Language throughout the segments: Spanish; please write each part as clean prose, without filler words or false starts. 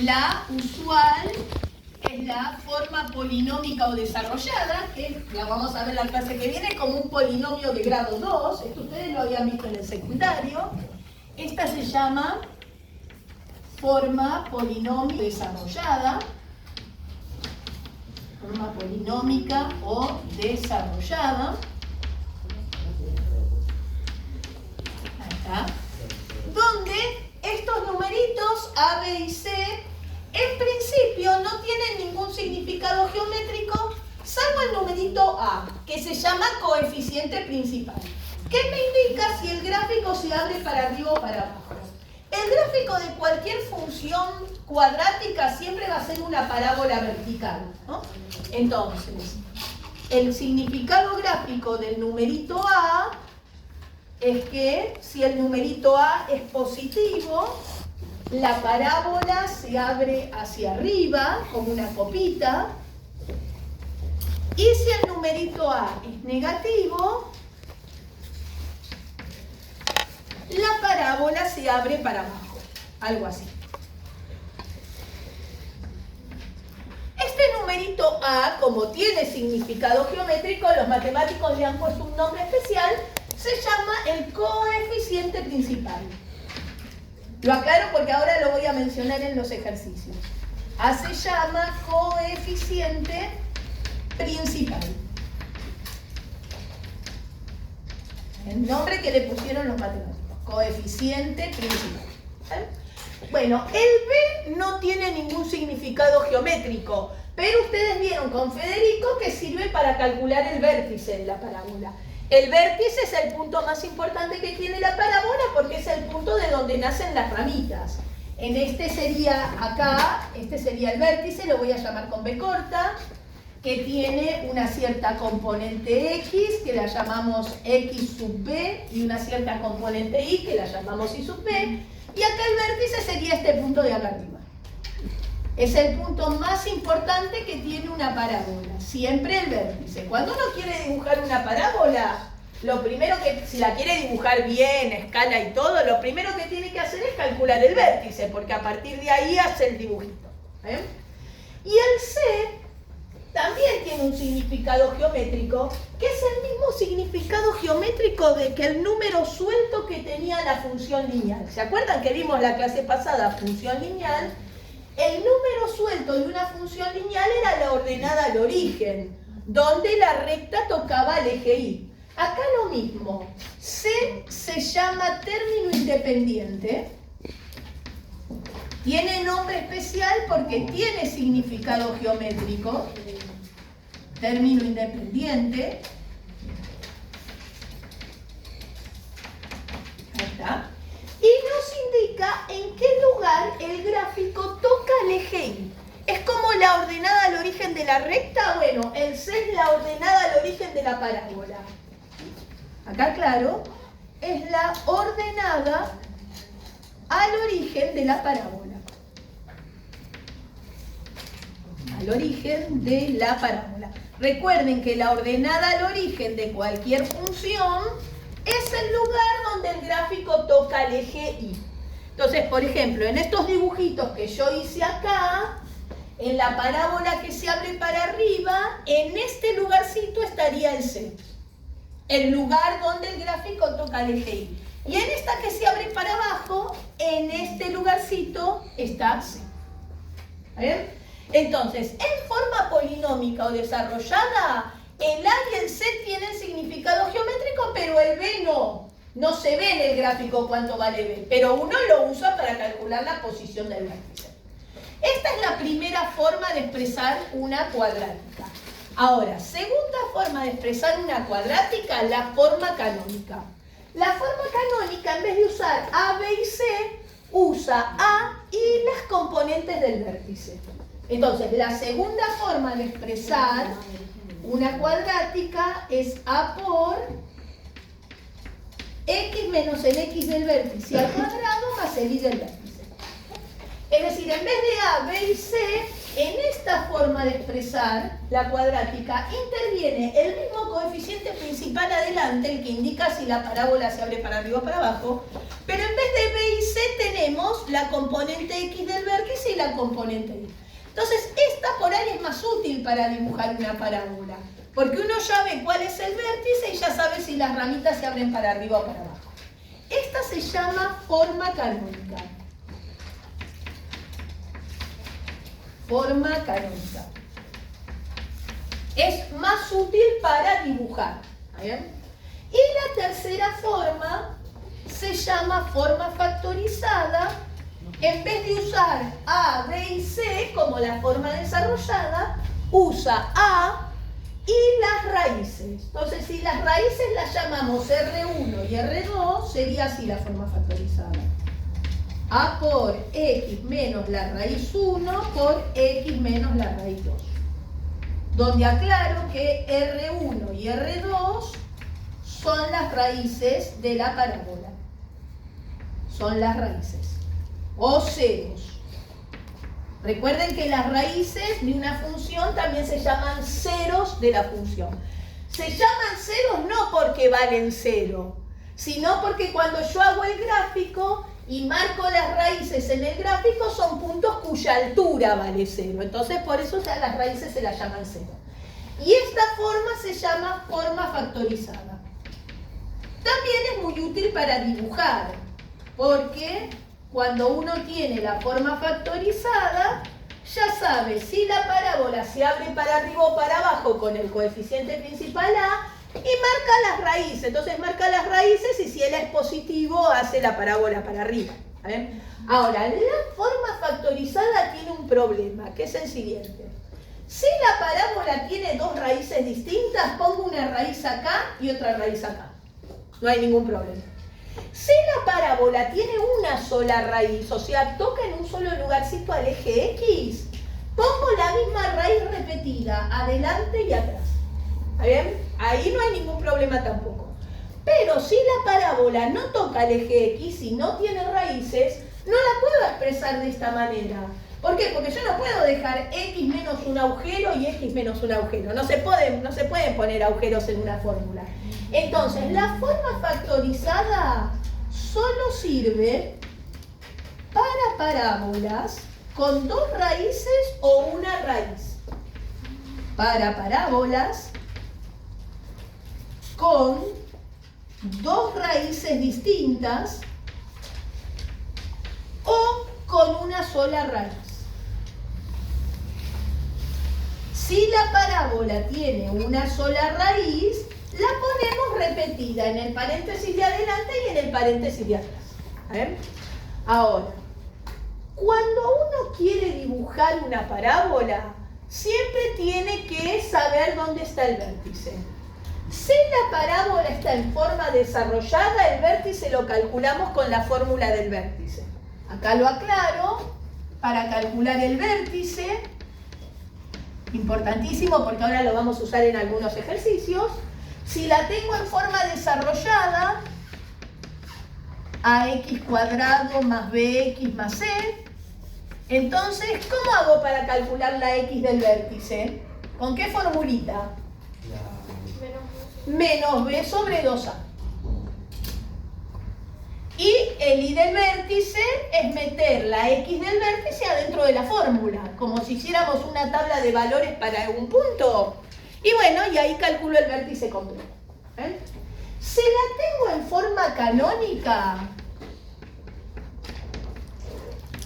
La usual es la forma polinómica o desarrollada, que la vamos a ver la clase que viene como un polinomio de grado 2. Esto ustedes lo habían visto en el secundario. Esta se llama forma polinómica desarrollada. Forma polinómica o desarrollada. Ahí está. Donde estos numeritos A, B y C en principio no tienen ningún significado geométrico, salvo el numerito A, que se llama coeficiente principal. ¿Qué me indica si el gráfico se abre para arriba o para abajo? El gráfico de cualquier función cuadrática siempre va a ser una parábola vertical, ¿no? Entonces, el significado gráfico del numerito A es que si el numerito A es positivo, la parábola se abre hacia arriba como una copita, y si el numerito A es negativo, la parábola se abre para abajo, algo así. Este numerito A, como tiene significado geométrico, los matemáticos le han puesto un nombre especial, se llama el coeficiente principal. Lo aclaro porque ahora lo voy a mencionar en los ejercicios. A se llama coeficiente principal. El nombre que le pusieron los matemáticos. Coeficiente principal. ¿Vale? Bueno, el B no tiene ningún significado geométrico, pero ustedes vieron con Federico que sirve para calcular el vértice de la parábola. El vértice es el punto más importante que tiene la parábola porque es el punto de donde nacen las ramitas. En este sería acá, este sería el vértice, lo voy a llamar con B corta, que tiene una cierta componente X, que la llamamos X sub B, y una cierta componente Y, que la llamamos Y sub B, y acá el vértice sería este punto de acá arriba. Es el punto más importante que tiene una parábola, siempre el vértice. Cuando uno quiere dibujar una parábola, lo primero que, si la quiere dibujar bien, escala y todo, lo primero que tiene que hacer es calcular el vértice, porque a partir de ahí hace el dibujito. Y el C también tiene un significado geométrico, que es el mismo significado geométrico de que el número suelto que tenía la función lineal. ¿Se acuerdan que vimos la clase pasada función lineal? El número suelto de una función lineal era la ordenada al origen, donde la recta tocaba al eje Y. Acá lo mismo. C se llama término independiente. Tiene nombre especial porque tiene significado geométrico. Término independiente. Ahí está. Y nos indica en qué lugar el gráfico toca el eje Y. ¿Es como la ordenada al origen de la recta? Bueno, el C es la ordenada al origen de la parábola. Acá, claro, es la ordenada al origen de la parábola. Al origen de la parábola. Recuerden que la ordenada al origen de cualquier función es el lugar donde el gráfico toca el eje Y. Entonces, por ejemplo, en estos dibujitos que yo hice acá, en la parábola que se abre para arriba, en este lugarcito estaría el C. El lugar donde el gráfico toca el eje Y. Y en esta que se abre para abajo, en este lugarcito está C. ¿Bien? Entonces, en forma polinómica o desarrollada, el A y el C tienen significado geométrico, pero el B no. No se ve en el gráfico cuánto vale B, pero uno lo usa para calcular la posición del vértice. Esta es la primera forma de expresar una cuadrática. Ahora, segunda forma de expresar una cuadrática, la forma canónica. La forma canónica, en vez de usar A, B y C, usa A y las componentes del vértice. Entonces, la segunda forma de expresar una cuadrática es A por X menos el X del vértice al cuadrado más el Y del vértice. Es decir, en vez de A, B y C, en esta forma de expresar la cuadrática interviene el mismo coeficiente principal adelante, el que indica si la parábola se abre para arriba o para abajo, pero en vez de B y C tenemos 2 la componente X del vértice y la componente Y. Entonces, esta por ahí es más útil para dibujar una parábola, porque uno ya ve cuál es el vértice y ya sabe si las ramitas se abren para arriba o para abajo. Esta se llama forma canónica. Forma canónica. Es más útil para dibujar. ¿Está bien? Y la tercera forma se llama forma factorizada. En vez de usar A, B y C como la forma desarrollada, usa A y las raíces. Entonces, si las raíces las llamamos R1 y R2, sería así la forma factorizada. A por X menos la raíz 1 por X menos la raíz 2. Donde aclaro que R1 y R2 son las raíces de la parábola. Son las raíces. O ceros. Recuerden que las raíces de una función también se llaman ceros de la función. Se llaman ceros no porque valen 0, sino porque cuando yo hago el gráfico y marco las raíces en el gráfico son puntos cuya altura vale 0. Entonces por eso las raíces se las llaman 0. Y esta forma se llama forma factorizada. También es muy útil para dibujar, porque cuando uno tiene la forma factorizada, ya sabe si la parábola se abre para arriba o para abajo con el coeficiente principal A y marca las raíces. Entonces marca las raíces y si él es positivo hace la parábola para arriba. ¿Saben? Ahora, la forma factorizada tiene un problema, que es el siguiente. Si la parábola tiene dos raíces distintas, pongo una raíz acá y otra raíz acá. No hay ningún problema. Si la parábola tiene una sola raíz, o sea, toca en un solo lugarcito al eje X, pongo la misma raíz repetida, adelante y atrás. ¿Está bien? Ahí no hay ningún problema tampoco. Pero si la parábola no toca el eje X y no tiene raíces, no la puedo expresar de esta manera. ¿Por qué? Porque yo no puedo dejar X menos un agujero y X menos un agujero. No se pueden poner agujeros en una fórmula. Entonces, la forma factorizada solo sirve para parábolas con dos raíces o una raíz. Para parábolas con dos raíces distintas o con una sola raíz. Si la parábola tiene una sola raíz, la ponemos repetida en el paréntesis de adelante y en el paréntesis de atrás. Ahora, cuando uno quiere dibujar una parábola, siempre tiene que saber dónde está el vértice. Si la parábola está en forma desarrollada, el vértice lo calculamos con la fórmula del vértice. Acá lo aclaro, para calcular el vértice, importantísimo porque ahora lo vamos a usar en algunos ejercicios. Si la tengo en forma desarrollada, ax cuadrado más bx más c, entonces, ¿cómo hago para calcular la x del vértice? ¿Con qué formulita? Menos b sobre 2a. Y el y del vértice es meter la x del vértice adentro de la fórmula, como si hiciéramos una tabla de valores para un punto. Y bueno, y ahí calculo el vértice completo. Si la tengo en forma canónica,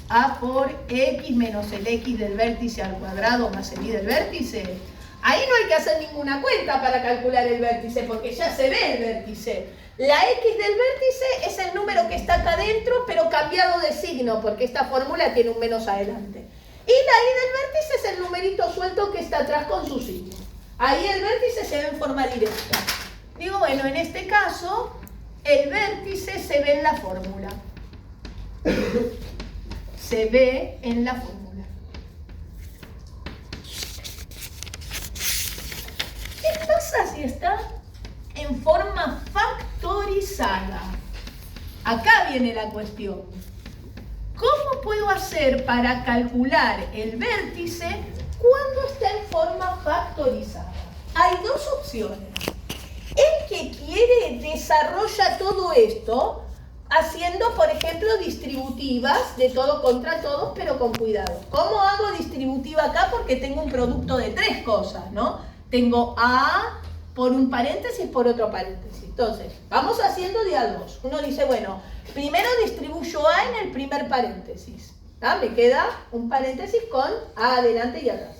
a por x menos el x del vértice al cuadrado más el y del vértice, ahí no hay que hacer ninguna cuenta para calcular el vértice, porque ya se ve el vértice. La x del vértice es el número que está acá adentro, pero cambiado de signo, porque esta fórmula tiene un menos adelante. Y la y del vértice es el numerito suelto que está atrás con su signo. Ahí el vértice se ve en forma directa. Digo, bueno, en este caso, el vértice se ve en la fórmula. Se ve en la fórmula. ¿Qué pasa si está en forma factorizada? Acá viene la cuestión. ¿Cómo puedo hacer para calcular el vértice cuando está en forma factorizada? Hay dos opciones. El que quiere desarrolla todo esto haciendo, por ejemplo, distributivas de todo contra todos, pero con cuidado. ¿Cómo hago distributiva acá? Porque tengo un producto de tres cosas, ¿no? Tengo A por un paréntesis por otro paréntesis. Entonces, vamos haciendo de a dos. Uno dice, bueno, primero distribuyo A en el primer paréntesis. ¿Ah? Me queda un paréntesis con A adelante y atrás.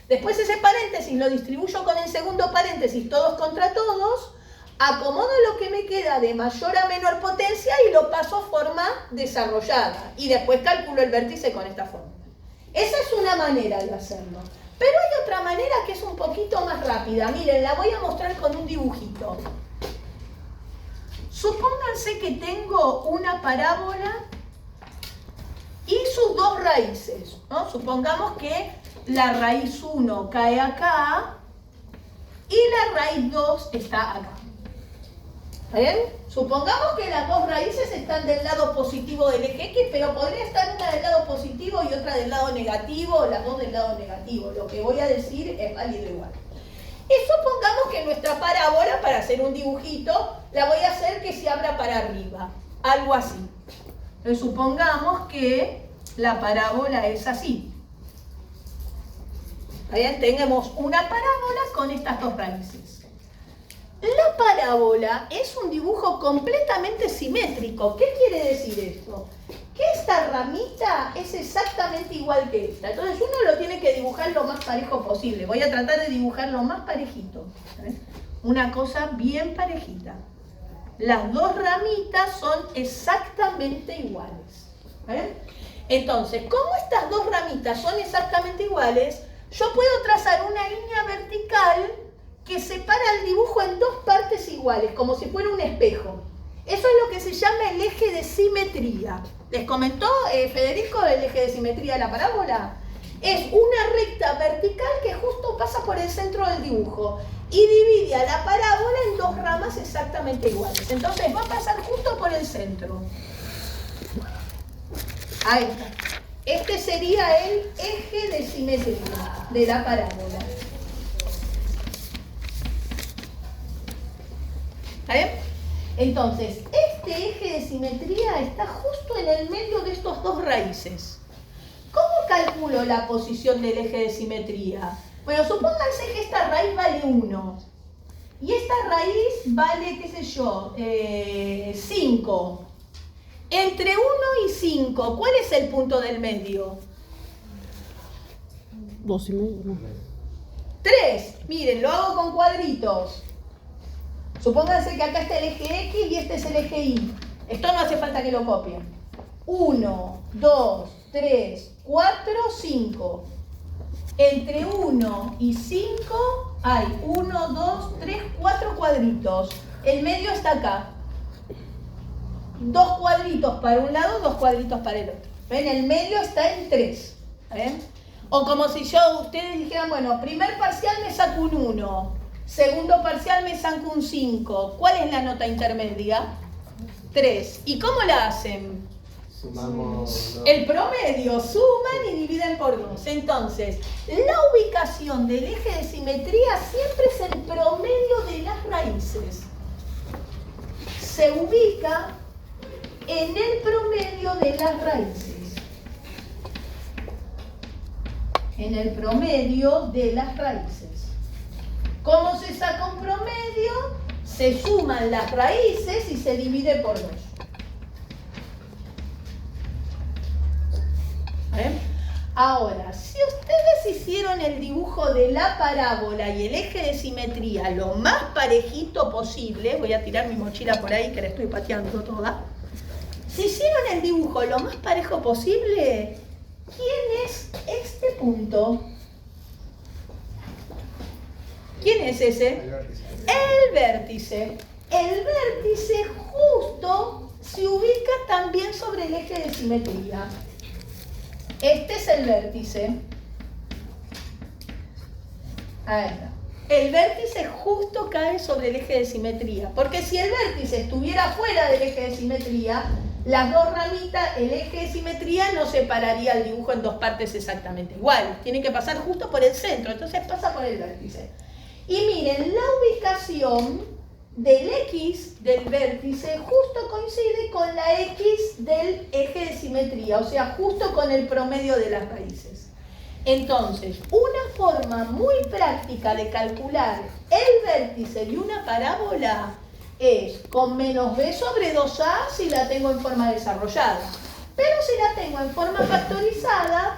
Después ese paréntesis lo distribuyo con el segundo paréntesis, todos contra todos. Acomodo lo que me queda de mayor a menor potencia y lo paso a forma desarrollada. Y después calculo el vértice con esta forma. Esa es una manera de hacerlo. Pero hay otra manera que es un poquito más rápida. Miren, la voy a mostrar con un dibujito. Supónganse que tengo una parábola y sus dos raíces, ¿no? Supongamos que la raíz 1 cae acá y la raíz 2 está acá. ¿Está bien? Supongamos que las dos raíces están del lado positivo del eje X, pero podría estar una del lado positivo y otra del lado negativo, o las dos del lado negativo. Lo que voy a decir es válido igual. Y supongamos que nuestra parábola, para hacer un dibujito, la voy a hacer que se abra para arriba. Algo así. Entonces, supongamos que la parábola es así. Bien, tenemos una parábola con estas dos raíces. La parábola es un dibujo completamente simétrico. ¿Qué quiere decir esto? Que esta ramita es exactamente igual que esta. Entonces uno lo tiene que dibujar lo más parejo posible. Voy a tratar de dibujar lo más parejito. Una cosa bien parejita. Las dos ramitas son exactamente iguales. ¿Vale? Entonces, como estas dos ramitas son exactamente iguales, yo puedo trazar una línea vertical que separa el dibujo en dos partes iguales, como si fuera un espejo. Eso es lo que se llama el eje de simetría. ¿Les comentó Federico el eje de simetría de la parábola? Es una recta vertical que justo pasa por el centro del dibujo y divide a la parábola en dos ramas exactamente iguales. Entonces va a pasar justo por el centro. Ahí está. Este sería el eje de simetría de la parábola. ¿Está bien? Entonces, este eje de simetría está justo en el medio de estos dos raíces. ¿Cómo calculo la posición del eje de simetría? Bueno, supónganse que esta raíz vale 1 y esta raíz vale, qué sé yo, 5. Entre 1 y 5, ¿cuál es el punto del medio? 2,5, ¿no? 3. Miren, lo hago con cuadritos. Supónganse que acá está el eje X y este es el eje Y. Esto no hace falta que lo copien. 1, 2, 3, 4, 5. Entre 1 y 5 hay 1, 2, 3, 4 cuadritos. El medio está acá. 2 cuadritos para un lado, 2 cuadritos para el otro. ¿Ven? El medio está en 3. ¿Ven? O como si ustedes dijeran, bueno, primer parcial me saco un 1, segundo parcial me saco un 5. ¿Cuál es la nota intermedia? 3. ¿Y cómo la hacen? Sumamos, ¿no? El promedio, suman y dividen por 2. Entonces, la ubicación del eje de simetría siempre es el promedio de las raíces. Se ubica en el promedio de las raíces. En el promedio de las raíces. ¿Cómo se saca un promedio? Se suman las raíces y se divide por 2. Ahora, si ustedes hicieron el dibujo de la parábola y el eje de simetría lo más parejito posible, voy a tirar mi mochila por ahí que la estoy pateando toda. Si hicieron el dibujo lo más parejo posible, ¿quién es este punto? ¿Quién es ese? El vértice. El vértice justo se ubica también sobre el eje de simetría. Este es el vértice. Ahí está. El vértice justo cae sobre el eje de simetría. Porque si el vértice estuviera fuera del eje de simetría, las dos ramitas, el eje de simetría no separaría el dibujo en dos partes exactamente iguales. Tiene que pasar justo por el centro, entonces pasa por el vértice. Y miren, la ubicación del X del vértice justo coincide con la X del eje de simetría, o sea, justo con el promedio de las raíces. Entonces, una forma muy práctica de calcular el vértice de una parábola es con menos b sobre 2a si la tengo en forma desarrollada. Pero si la tengo en forma factorizada,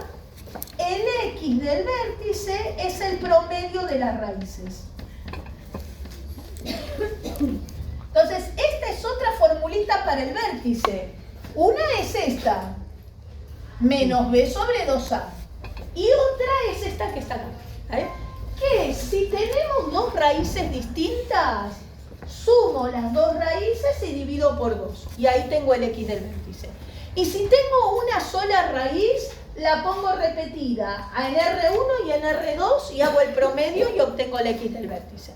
el X del vértice es el promedio de las raíces. Entonces, esta es otra formulita para el vértice. Una es esta, menos b sobre 2a. Y otra es esta que está acá. ¿Vale? Que si tenemos dos raíces distintas, sumo las dos raíces y divido por 2. Y ahí tengo el X del vértice. Y si tengo una sola raíz, la pongo repetida en R1 y en R2 y hago el promedio y obtengo el X del vértice.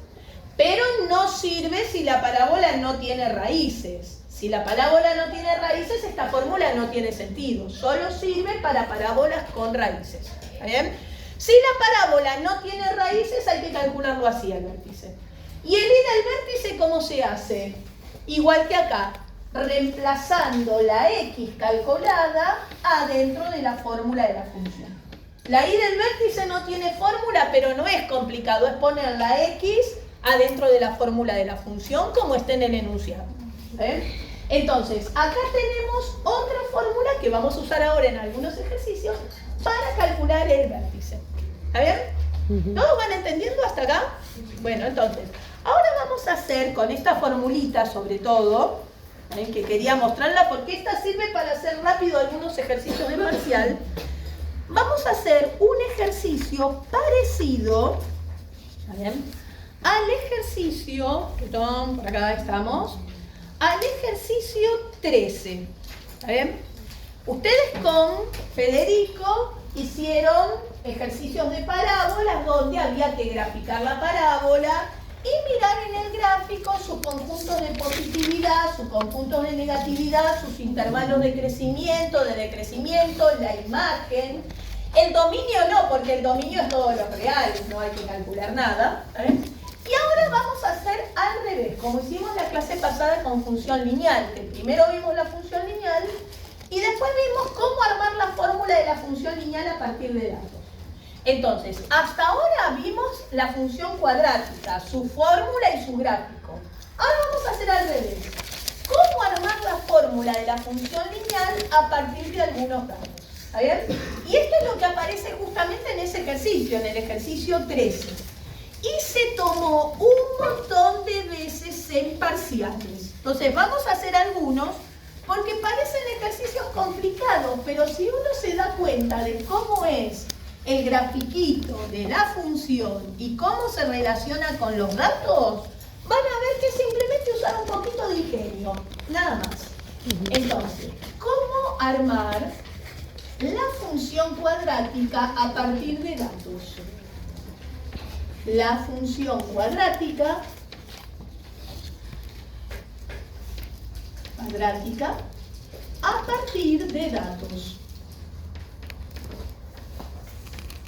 Pero no sirve si la parábola no tiene raíces. Si la parábola no tiene raíces, esta fórmula no tiene sentido. Solo sirve para parábolas con raíces. ¿Está bien? Si la parábola no tiene raíces, hay que calcularlo así al vértice. ¿Y el I del vértice cómo se hace? Igual que acá, reemplazando la X calculada adentro de la fórmula de la función. La I del vértice no tiene fórmula, pero no es complicado, es poner la X adentro de la fórmula de la función como está en el enunciado. Entonces, acá tenemos otra fórmula que vamos a usar ahora en algunos ejercicios para calcular el vértice. ¿Está bien? ¿Todos van entendiendo hasta acá? Bueno, entonces, ahora vamos a hacer con esta formulita sobre todo, que quería mostrarla porque esta sirve para hacer rápido algunos ejercicios de parcial. Vamos a hacer un ejercicio parecido, ¿está bien?, al ejercicio, perdón, por acá estamos, al ejercicio 13. ¿Está bien? Ustedes con Federico hicieron ejercicios de parábolas donde había que graficar la parábola y mirar en el gráfico sus conjuntos de positividad, sus conjuntos de negatividad, sus intervalos de crecimiento, de decrecimiento, la imagen. El dominio no, porque el dominio es todo lo real, no hay que calcular nada. Y ahora vamos a hacer al revés, como hicimos la clase pasada con función lineal, que primero vimos la función lineal y después vimos cómo armar la fórmula de la función lineal a partir de datos. Entonces, hasta ahora vimos la función cuadrática, su fórmula y su gráfico. Ahora vamos a hacer al revés. ¿Cómo armar la fórmula de la función lineal a partir de algunos datos? ¿Está bien? Y esto es lo que aparece justamente en ese ejercicio, en el ejercicio 13. Y se tomó un montón de veces en parciales. Entonces, vamos a hacer algunos porque parecen ejercicios complicados, pero si uno se da cuenta de cómo es el grafiquito de la función y cómo se relaciona con los datos, van a ver que simplemente usar un poquito de ingenio, nada más. Entonces, ¿cómo armar la función cuadrática a partir de datos? La función cuadrática a partir de datos.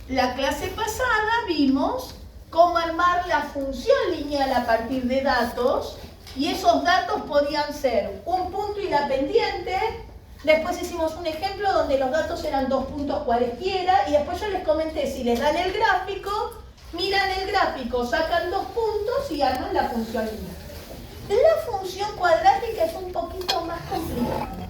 La clase pasada vimos cómo armar la función lineal a partir de datos y esos datos podían ser un punto y la pendiente. Después hicimos un ejemplo donde los datos eran dos puntos cualesquiera y después yo les comenté, si les dan el gráfico, miran el gráfico, sacan dos puntos y arman la función lineal. La función cuadrática es un poquito más complicada.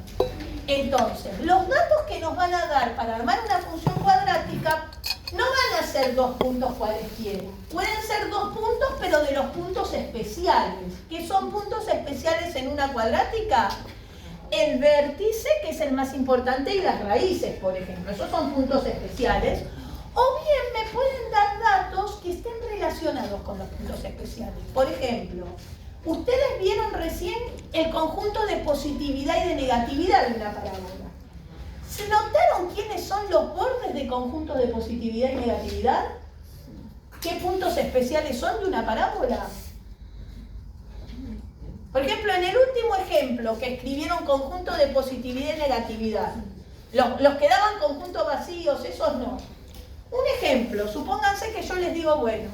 Entonces, los datos que nos van a dar para armar una función cuadrática no van a ser dos puntos cualesquiera. Pueden ser dos puntos, pero de los puntos especiales. ¿Qué son puntos especiales en una cuadrática? El vértice, que es el más importante, y las raíces, por ejemplo. Esos son puntos especiales. O bien me pueden dar datos que estén relacionados con los puntos especiales. Por ejemplo, ustedes vieron recién el conjunto de positividad y de negatividad de una parábola. ¿Se notaron quiénes son los bordes de conjuntos de positividad y negatividad? ¿Qué puntos especiales son de una parábola? Por ejemplo, en el último ejemplo que escribieron conjunto de positividad y negatividad, los que daban conjuntos vacíos, esos no. Un ejemplo, supónganse que yo les digo, bueno,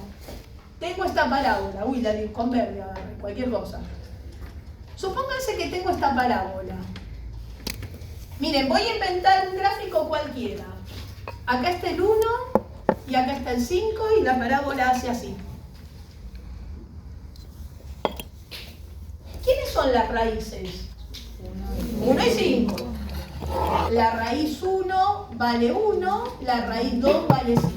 tengo esta parábola. Uy, la di con verde, cualquier cosa. Supónganse que tengo esta parábola. Miren, voy a inventar un gráfico cualquiera. Acá está el 1 y acá está el 5 y la parábola hace así. ¿Quiénes son las raíces? 1 y 5. La raíz 1 vale 1, la raíz 2 vale 5.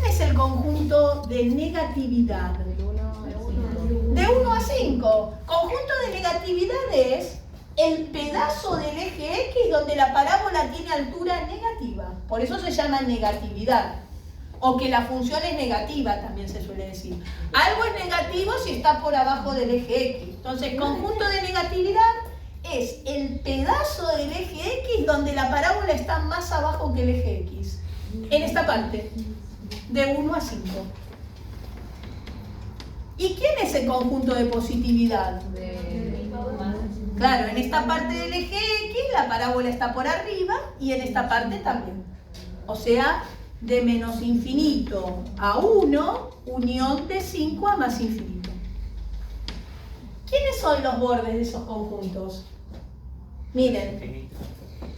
¿Qué es el conjunto de negatividad? De 1 a 5. Conjunto de negatividad es el pedazo del eje X donde la parábola tiene altura negativa. Por eso se llama negatividad. O que la función es negativa, también se suele decir. Algo es negativo si está por abajo del eje X. Entonces, conjunto de negatividad es el pedazo del eje X donde la parábola está más abajo que el eje X. En esta parte, de 1 a 5. ¿Y quién es el conjunto de positividad? Claro, en esta parte del eje X la parábola está por arriba y en esta parte también. O sea, de menos infinito a 1, unión de 5 a más infinito. ¿Quiénes son los bordes de esos conjuntos? Miren,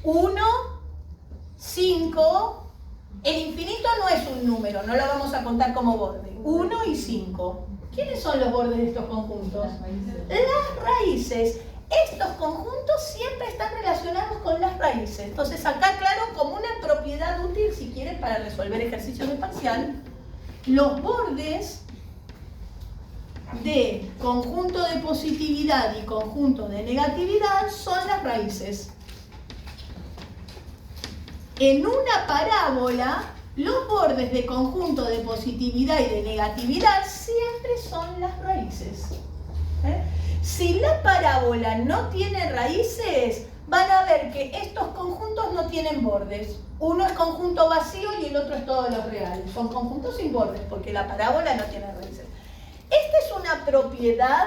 1, 5, el infinito no es un número, no lo vamos a contar como borde. 1 y 5. ¿Quiénes son los bordes de estos conjuntos? Las raíces. Estos conjuntos siempre están relacionados con las raíces. Entonces acá, claro, como una propiedad útil, si quieren, para resolver ejercicios de parcial, los bordes de conjunto de positividad y conjunto de negatividad son las raíces. En una parábola, los bordes de conjunto de positividad y de negatividad siempre son las raíces. Si la parábola no tiene raíces, van a ver que estos conjuntos no tienen bordes. Uno es conjunto vacío y el otro es todos los reales. Son conjuntos sin bordes porque la parábola no tiene raíces. Esta es una propiedad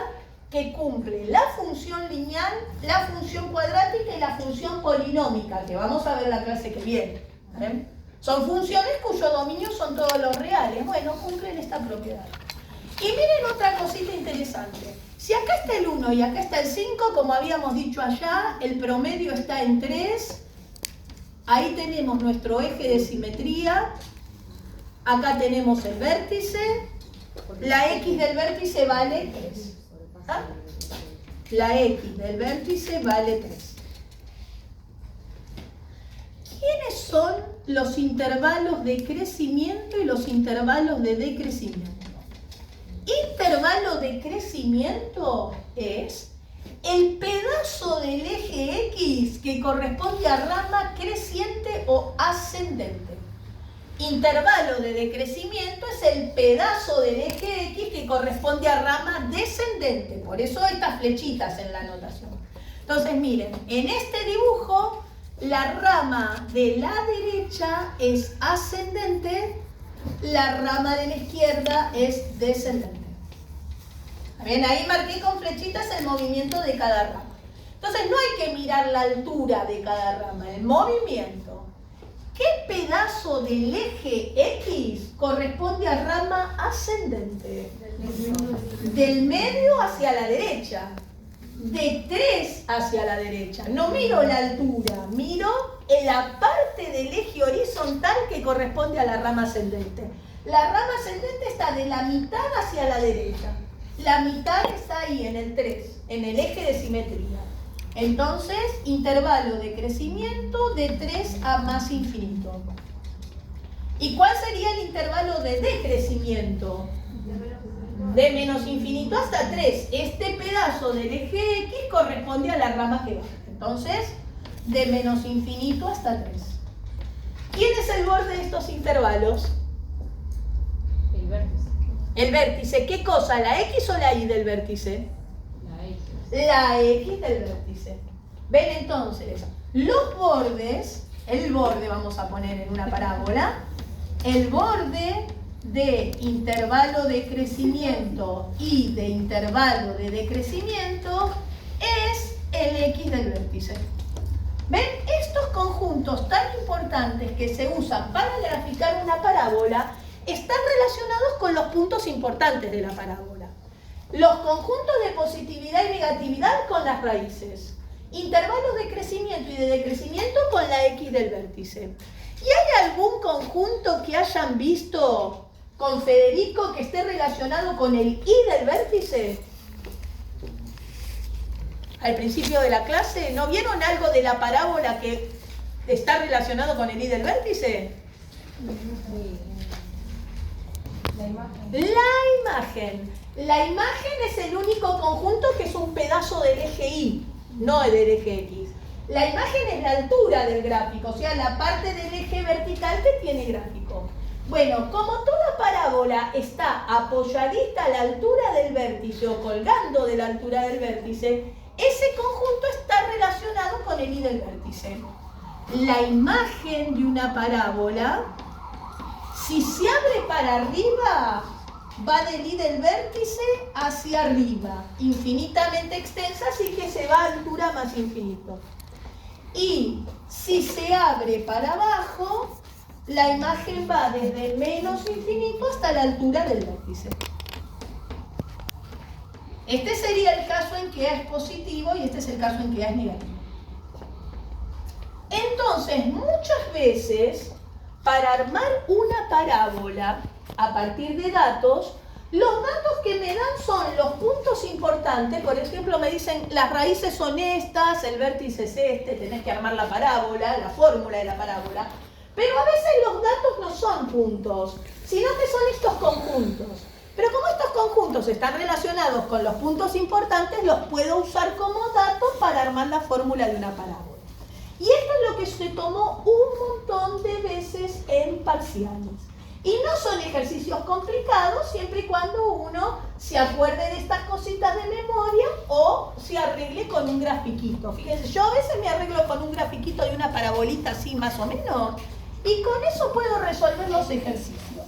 que cumple la función lineal, la función cuadrática y la función polinómica, que vamos a ver la clase que viene. Son funciones cuyo dominio son todos los reales. Bueno, cumplen esta propiedad. Y miren otra cosita interesante. Si acá está el 1 y acá está el 5, como habíamos dicho allá, el promedio está en 3. Ahí tenemos nuestro eje de simetría. Acá tenemos el vértice. La X del vértice vale 3. ¿Ah? La X del vértice vale 3. ¿Quiénes son los intervalos de crecimiento y los intervalos de decrecimiento? Intervalo de crecimiento es el pedazo del eje X que corresponde a rama creciente o ascendente. Intervalo de decrecimiento es el pedazo del eje X que corresponde a rama descendente. Por eso estas flechitas en la notación. Entonces miren, en este dibujo la rama de la derecha es ascendente, la rama de la izquierda es descendente. Bien, ahí marqué con flechitas el movimiento de cada rama. Entonces no hay que mirar la altura de cada rama, el movimiento. ¿Qué pedazo del eje X corresponde a rama ascendente? Del medio hacia la derecha. De 3 hacia la derecha. No miro la altura, miro en la parte del eje horizontal que corresponde a la rama ascendente. La rama ascendente está de la mitad hacia la derecha. La mitad está ahí en el 3, en el eje de simetría. Entonces, intervalo de crecimiento de 3 a más infinito. ¿Y cuál sería el intervalo de decrecimiento? De menos infinito hasta 3. Este pedazo del eje X corresponde a la rama que baja. Entonces, de menos infinito hasta 3. ¿Quién es el borde de estos intervalos? El vértice. El vértice. ¿Qué cosa? ¿La X o la Y del vértice? La X. La X del vértice. Ven entonces, los bordes, el borde vamos a poner en una parábola, el borde de intervalo de crecimiento y de intervalo de decrecimiento es el X del vértice. ¿Ven? Estos conjuntos tan importantes que se usan para graficar una parábola están relacionados con los puntos importantes de la parábola. Los conjuntos de positividad y negatividad con las raíces. Intervalos de crecimiento y de decrecimiento con la X del vértice. ¿Y hay algún conjunto que hayan visto con Federico que esté relacionado con el Y del vértice? Al principio de la clase, ¿no vieron algo de la parábola que está relacionado con el Y del vértice? La imagen. La imagen. La imagen es el único conjunto que es un pedazo del eje Y, no del eje X. La imagen es la altura del gráfico, o sea, la parte del eje vertical que tiene gráfico. Bueno, como toda parábola está apoyadita a la altura del vértice o colgando de la altura del vértice, ese conjunto está relacionado con el Y del vértice. La imagen de una parábola, si se abre para arriba, va del Y del vértice hacia arriba, infinitamente extensa, así que se va a altura más infinito. Y si se abre para abajo, la imagen va desde menos infinito hasta la altura del vértice. Este sería el caso en que A es positivo y este es el caso en que A es negativo. Entonces, muchas veces, para armar una parábola a partir de datos, los datos que me dan son los puntos importantes. Por ejemplo, me dicen las raíces son estas, el vértice es este, tenés que armar la parábola, la fórmula de la parábola. Pero a veces los datos no son puntos, sino que son estos conjuntos. Pero como estos conjuntos están relacionados con los puntos importantes, los puedo usar como datos para armar la fórmula de una parábola. Y esto es lo que se tomó un montón de veces en parciales. Y no son ejercicios complicados siempre y cuando uno se acuerde de estas cositas de memoria o se arregle con un grafiquito. Fíjense, yo a veces me arreglo con un grafiquito de una parabolita así más o menos y con eso puedo resolver los ejercicios.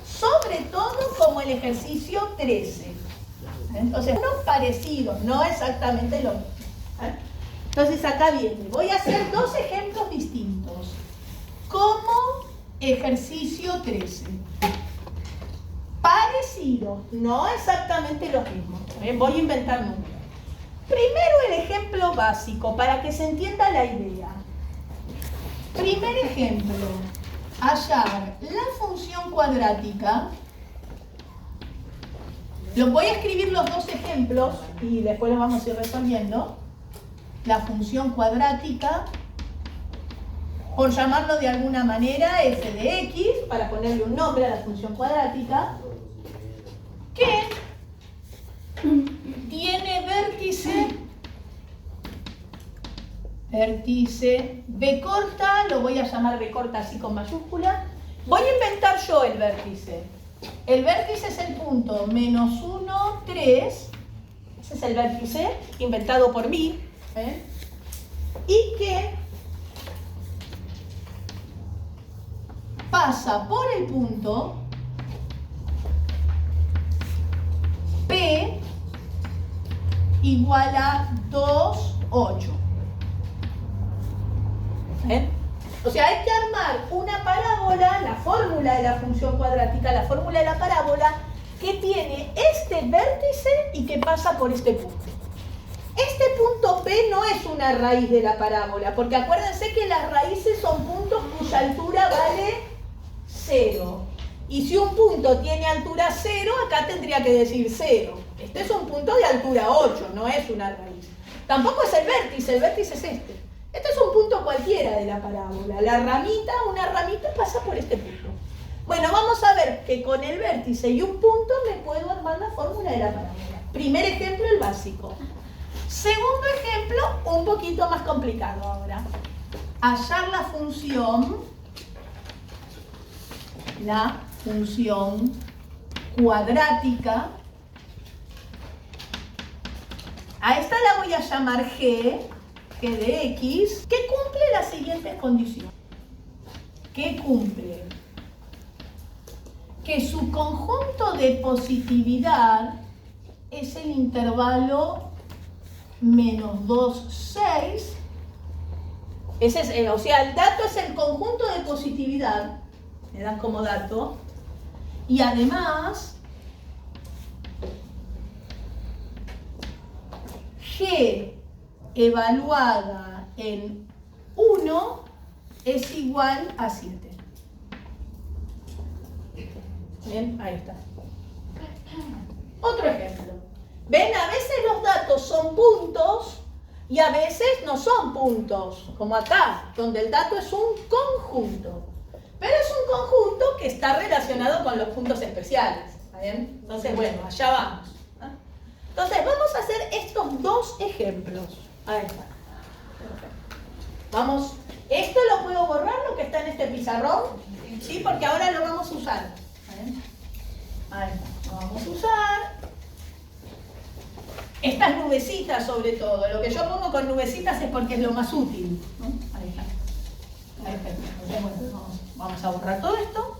Sobre todo como el ejercicio 13. Entonces, unos parecidos, no exactamente lo mismo. Entonces acá viene, voy a hacer dos ejemplos distintos. Como ejercicio 13. Parecido, no exactamente lo mismo. Voy a inventar números. Primero el ejemplo básico, para que se entienda la idea. Primer ejemplo, hallar la función cuadrática. Los voy a escribir los dos ejemplos y después los vamos a ir resolviendo. La función cuadrática, por llamarlo de alguna manera, f de x, para ponerle un nombre a la función cuadrática, que tiene vértice b corta, lo voy a llamar b corta así con mayúscula. Voy a inventar yo el vértice. El vértice es el punto menos 1, 3. Ese es el vértice inventado por mí. Y que pasa por el punto P igual a 2, 8. O sea, hay que armar una parábola, la fórmula de la función cuadrática, la fórmula de la parábola, que tiene este vértice y que pasa por este punto. Este punto P no es una raíz de la parábola, porque acuérdense que las raíces son puntos cuya altura vale 0. Y si un punto tiene altura 0, acá tendría que decir 0. Este es un punto de altura 8, no es una raíz. Tampoco es el vértice es este. Este es un punto cualquiera de la parábola. La ramita, una ramita pasa por este punto. Bueno, vamos a ver que con el vértice y un punto me puedo armar la fórmula de la parábola. Primer ejemplo, el básico. Segundo ejemplo, un poquito más complicado ahora. Hallar la función cuadrática. A esta la voy a llamar G de X, que cumple la siguiente condición. ¿Qué cumple? Que su conjunto de positividad es el intervalo menos 2, 6. Ese es, o sea, el dato es el conjunto de positividad, me dan como dato, Y además, G evaluada en 1 es igual a 7. Bien, ahí está. Otro ejemplo. ¿Ven? A veces los datos son puntos y a veces no son puntos, como acá, donde el dato es un conjunto. Pero es un conjunto que está relacionado con los puntos especiales. ¿Está bien? Entonces, bueno, allá vamos. ¿No? Entonces, vamos a hacer estos dos ejemplos. Ahí está. Perfecto. Vamos. Esto lo puedo borrar, lo que está en este pizarrón, ¿sí? Porque ahora lo vamos a usar. ¿Está bien? Ahí está. Lo vamos a usar. Estas nubecitas sobre todo. Lo que yo pongo con nubecitas es porque es lo más útil, ¿no? Ahí está. Perfecto. Entonces, bueno, vamos a borrar todo esto.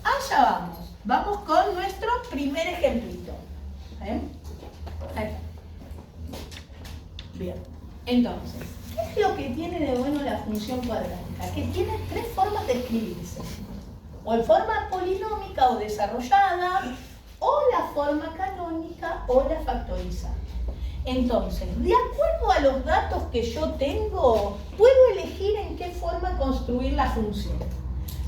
Allá vamos. Vamos con nuestro primer ejemplito. ¿Bien? Ahí está. Bien. Entonces, ¿qué es lo que tiene de bueno la función cuadrática? Que tiene tres formas de escribirse. O en forma polinómica o desarrollada, o la forma canónica o la factorizada. Entonces, de acuerdo a los datos que yo tengo, puedo elegir en qué forma construir la función.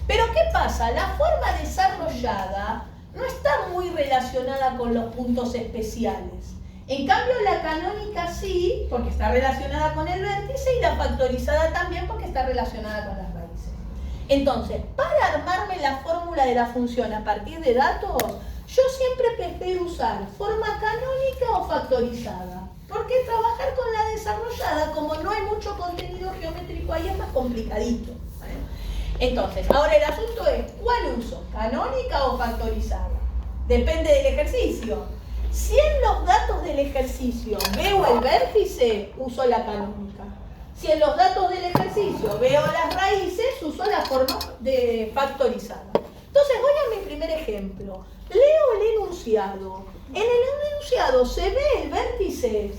Pero ¿qué pasa? La forma desarrollada no está muy relacionada con los puntos especiales. En cambio, la canónica sí, porque está relacionada con el vértice, y la factorizada también, porque está relacionada con las raíces. Entonces, para armarme la fórmula de la función a partir de datos, yo siempre prefiero usar forma canónica o factorizada. Porque trabajar con la desarrollada, como no hay mucho contenido geométrico ahí, es más complicadito. ¿Vale? Entonces, ahora el asunto es, ¿cuál uso? ¿Canónica o factorizada? Depende del ejercicio. Si en los datos del ejercicio veo el vértice, uso la canónica. Si en los datos del ejercicio veo las raíces, uso la forma de factorizada. Entonces voy a mi primer ejemplo. Leo el enunciado. ¿En el enunciado se ve el vértice?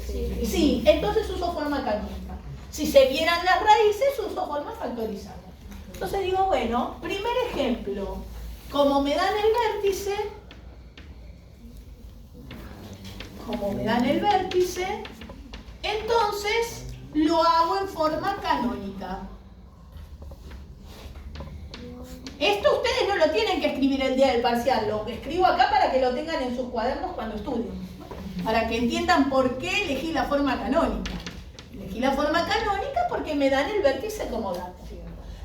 Sí, entonces uso forma canónica. Si se vieran las raíces, uso forma factorizada. Entonces digo, bueno, primer ejemplo. Como me dan el vértice, entonces lo hago en forma canónica. Esto ustedes no lo tienen que escribir el día del parcial, lo escribo acá para que lo tengan en sus cuadernos cuando estudien, para que entiendan por qué elegí la forma canónica. Elegí la forma canónica porque me dan el vértice como dato.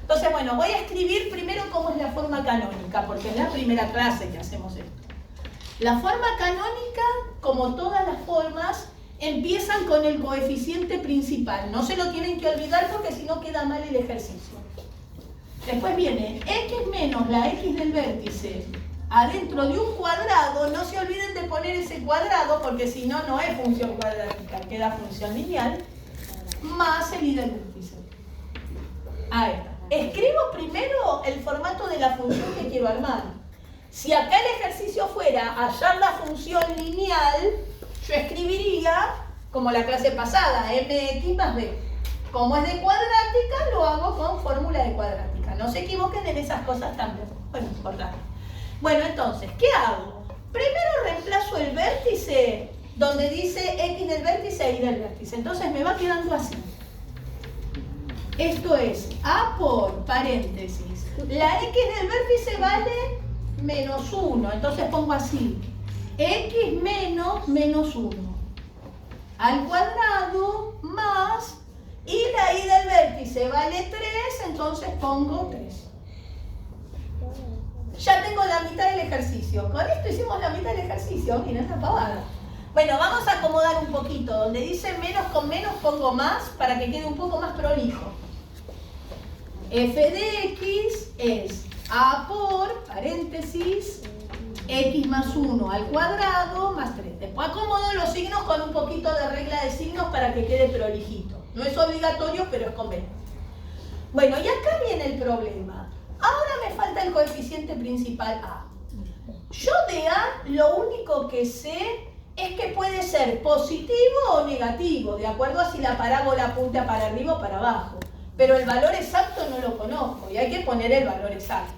Entonces, bueno, voy a escribir primero cómo es la forma canónica, porque es la primera clase que hacemos esto. La forma canónica, como todas las formas, empiezan con el coeficiente principal. No se lo tienen que olvidar porque si no queda mal el ejercicio. Después viene x menos la x del vértice adentro de un cuadrado. No se olviden de poner ese cuadrado porque si no, no es función cuadrática, queda función lineal, más el y del vértice. Ahí está. Escribo primero el formato de la función que quiero armar. Si acá el ejercicio fuera hallar la función lineal, yo escribiría, como la clase pasada, mx más b. Como es de cuadrática, lo hago con fórmula de cuadrática. No se equivoquen en esas cosas también. Bueno, importante. Bueno, entonces, ¿qué hago? Primero reemplazo el vértice donde dice x del vértice e y del vértice. Entonces me va quedando así. Esto es a por paréntesis. La x del vértice vale menos 1. Entonces pongo así. X menos menos 1. Al cuadrado más. Y la y del vértice vale 3, entonces pongo 3. Ya tengo la mitad del ejercicio. Con esto hicimos la mitad del ejercicio. Miren esta pavada. Bueno, vamos a acomodar un poquito. Donde dice menos con menos pongo más para que quede un poco más prolijo. F de x es a por, paréntesis, x más 1 al cuadrado más 3. Después acomodo los signos con un poquito de regla de signos para que quede prolijito. No es obligatorio, pero es conveniente. Bueno, y acá viene el problema. Ahora me falta el coeficiente principal A. Yo de A lo único que sé es que puede ser positivo o negativo, de acuerdo a si la parábola apunta para arriba o para abajo. Pero el valor exacto no lo conozco y hay que poner el valor exacto.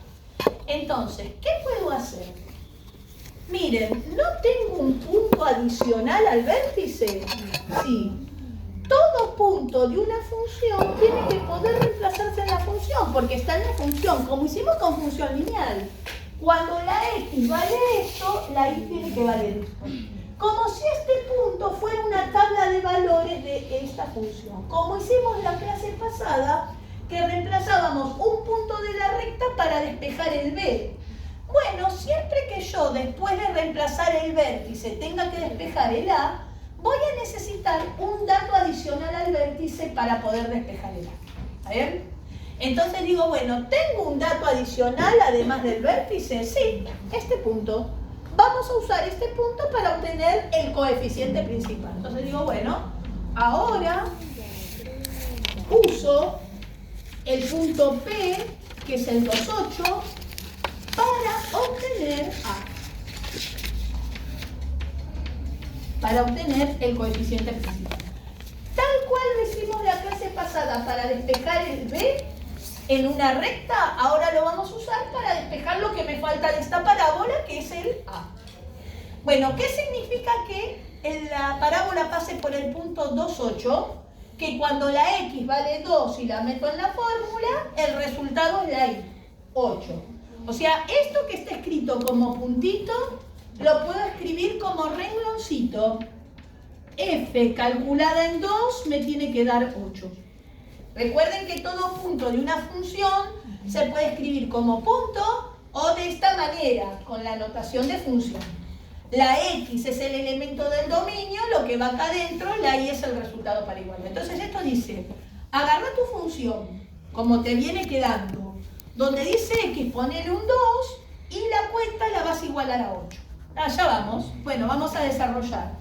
Entonces, ¿qué puedo hacer? Miren, ¿no tengo un punto adicional al vértice? Sí. Todo punto de una función tiene que poder reemplazarse en la función, porque está en la función, como hicimos con función lineal. Cuando la x vale esto, la y tiene que valer esto. Como si este punto fuera una tabla de valores de esta función. Como hicimos la clase pasada, que reemplazábamos un punto de la recta para despejar el b. Bueno, siempre que yo, después de reemplazar el vértice, tenga que despejar el a, voy a necesitar un dato adicional al vértice para poder despejar el a. ¿Está bien? Entonces digo, bueno, ¿tengo un dato adicional además del vértice? Sí, este punto. Vamos a usar este punto para obtener el coeficiente principal. Entonces digo, bueno, ahora uso el punto P, que es el 2,8, para obtener A. Para obtener el coeficiente principal. Tal cual lo hicimos la clase pasada para despejar el B en una recta, ahora lo vamos a usar para despejar lo que me falta de esta parábola, que es el A. Bueno, ¿qué significa que la parábola pase por el punto 2,8? Que cuando la X vale 2 y la meto en la fórmula, el resultado es la Y, 8. O sea, esto que está escrito como puntito, lo puedo escribir como rengloncito. F calculada en 2 me tiene que dar 8. Recuerden que todo punto de una función se puede escribir como punto o de esta manera, con la notación de función. La X es el elemento del dominio, lo que va acá adentro, la Y es el resultado para igual. Entonces esto dice, agarra tu función, como te viene quedando, donde dice X, ponele un 2 y la cuenta la vas a igualar a 8. Ya vamos. Bueno, vamos a desarrollar.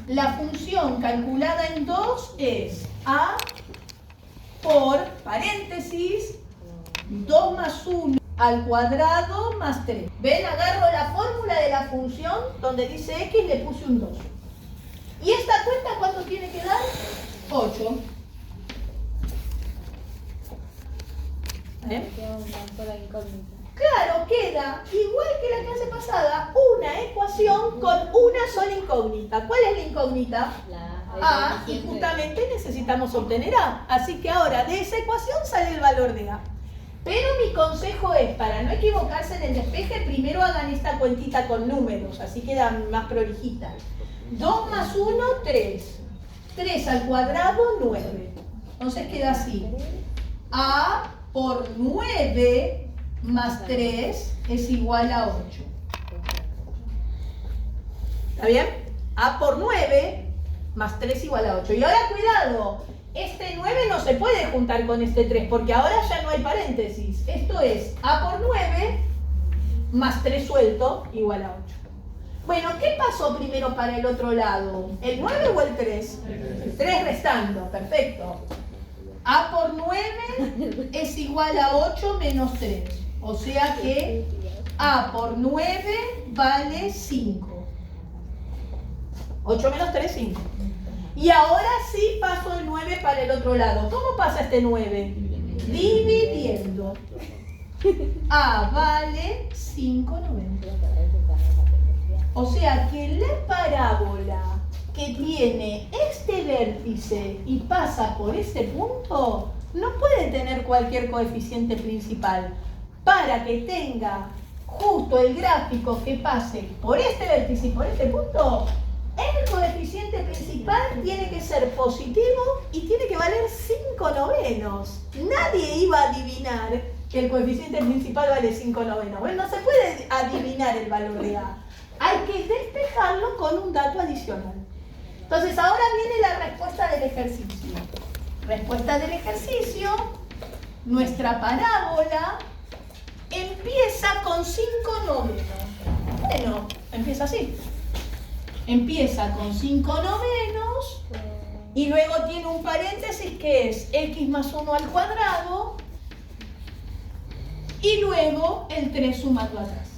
La función calculada en 2 es A por, paréntesis, 2 más 1 al cuadrado más 3. ¿Ven? Agarro la fórmula de la función donde dice X, le puse un 2. ¿Y esta cuenta cuánto tiene que dar? 8. Claro, queda igual que la clase pasada, una ecuación con una sola incógnita. ¿Cuál es la incógnita? A, y justamente necesitamos obtener A. Así que ahora de esa ecuación sale el valor de A. Pero mi consejo es, para no equivocarse en el despeje, primero hagan esta cuentita con números, así queda más prolijita. 2 más 1, 3. 3 al cuadrado, 9. Entonces queda así. A por 9 más 3 es igual a 8. ¿Está bien? A por 9 más 3 igual a 8. Y ahora cuidado, este 9 no se puede juntar con este 3 porque ahora ya no hay paréntesis. Esto es A por 9 más 3 suelto igual a 8. Bueno, ¿qué pasó primero para el otro lado? ¿El 9 o el 3? El 3 restando, perfecto. A por 9 es igual a 8 menos 3. O sea que A por 9 vale 5. 8 menos 3, 5. Y ahora sí paso el 9 para el otro lado. ¿Cómo pasa este 9? Dividiendo. A vale 5,90. O sea que la parábola que tiene este vértice y pasa por este punto no puede tener cualquier coeficiente principal. Para que tenga justo el gráfico que pase por este vértice y por este punto, el coeficiente principal tiene que ser positivo y tiene que valer 5/9. Nadie iba a adivinar que el coeficiente principal vale 5/9. Bueno, no se puede adivinar el valor de A. Hay que despejarlo con un dato adicional. Entonces ahora viene la respuesta del ejercicio. Respuesta del ejercicio, nuestra parábola empieza con 5/9. Bueno, empieza así. Empieza con 5/9 y luego tiene un paréntesis que es X más 1 al cuadrado y luego el 3 sumando atrás.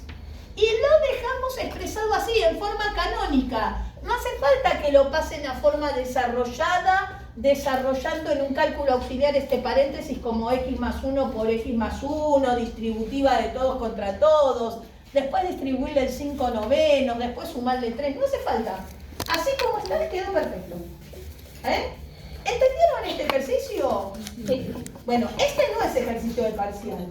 Y lo dejamos expresado así, en forma canónica. No hace falta que lo pasen a forma desarrollada, desarrollando en un cálculo auxiliar este paréntesis como X más 1 por X más 1, distributiva de todos contra todos. después distribuirle el 5/9, después sumarle 3, no hace falta. Así como está, les quedó perfecto. ¿Entendieron este ejercicio? Sí. Bueno, este no es ejercicio de parcial,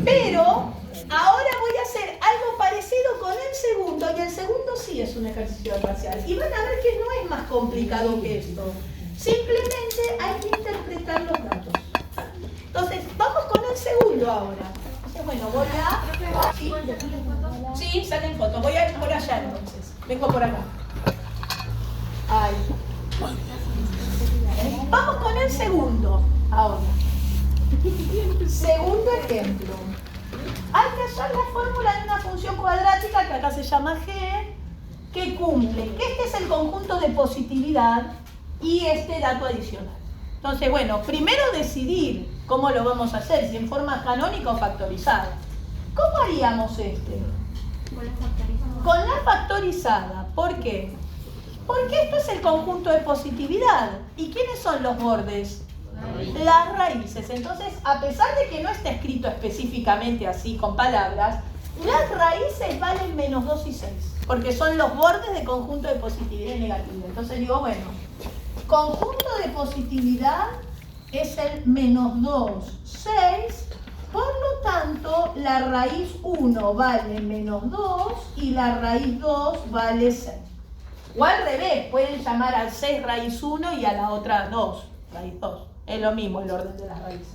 pero ahora voy a hacer algo parecido con el segundo, y el segundo sí es un ejercicio de parcial. Y van a ver que no es más complicado que esto. Simplemente hay que interpretar los datos. Entonces, vamos con el segundo ahora. Entonces, bueno, voy a... Sí, salen fotos. Voy a ir por allá entonces. Vengo por acá. Ahí. Vamos con el segundo ahora. Segundo ejemplo. Hay que hallar la fórmula de una función cuadrática que acá se llama G, que cumple que este es el conjunto de positividad y este dato adicional. Entonces, bueno, primero decidir cómo lo vamos a hacer, si en forma canónica o factorizada. ¿Cómo haríamos este? Con la factorizada. Con la factorizada. ¿Por qué? Porque esto es el conjunto de positividad. ¿Y quiénes son los bordes? Las raíces. Entonces, a pesar de que no está escrito específicamente así, con palabras, las raíces valen menos 2 y 6, porque son los bordes de conjunto de positividad y negativa. Entonces digo, bueno, conjunto de positividad es el menos 2, 6, por lo tanto, la raíz 1 vale menos 2 y la raíz 2 vale 6. O al revés, pueden llamar al 6 raíz 1 y a la otra 2, raíz 2. Es lo mismo el orden de las raíces.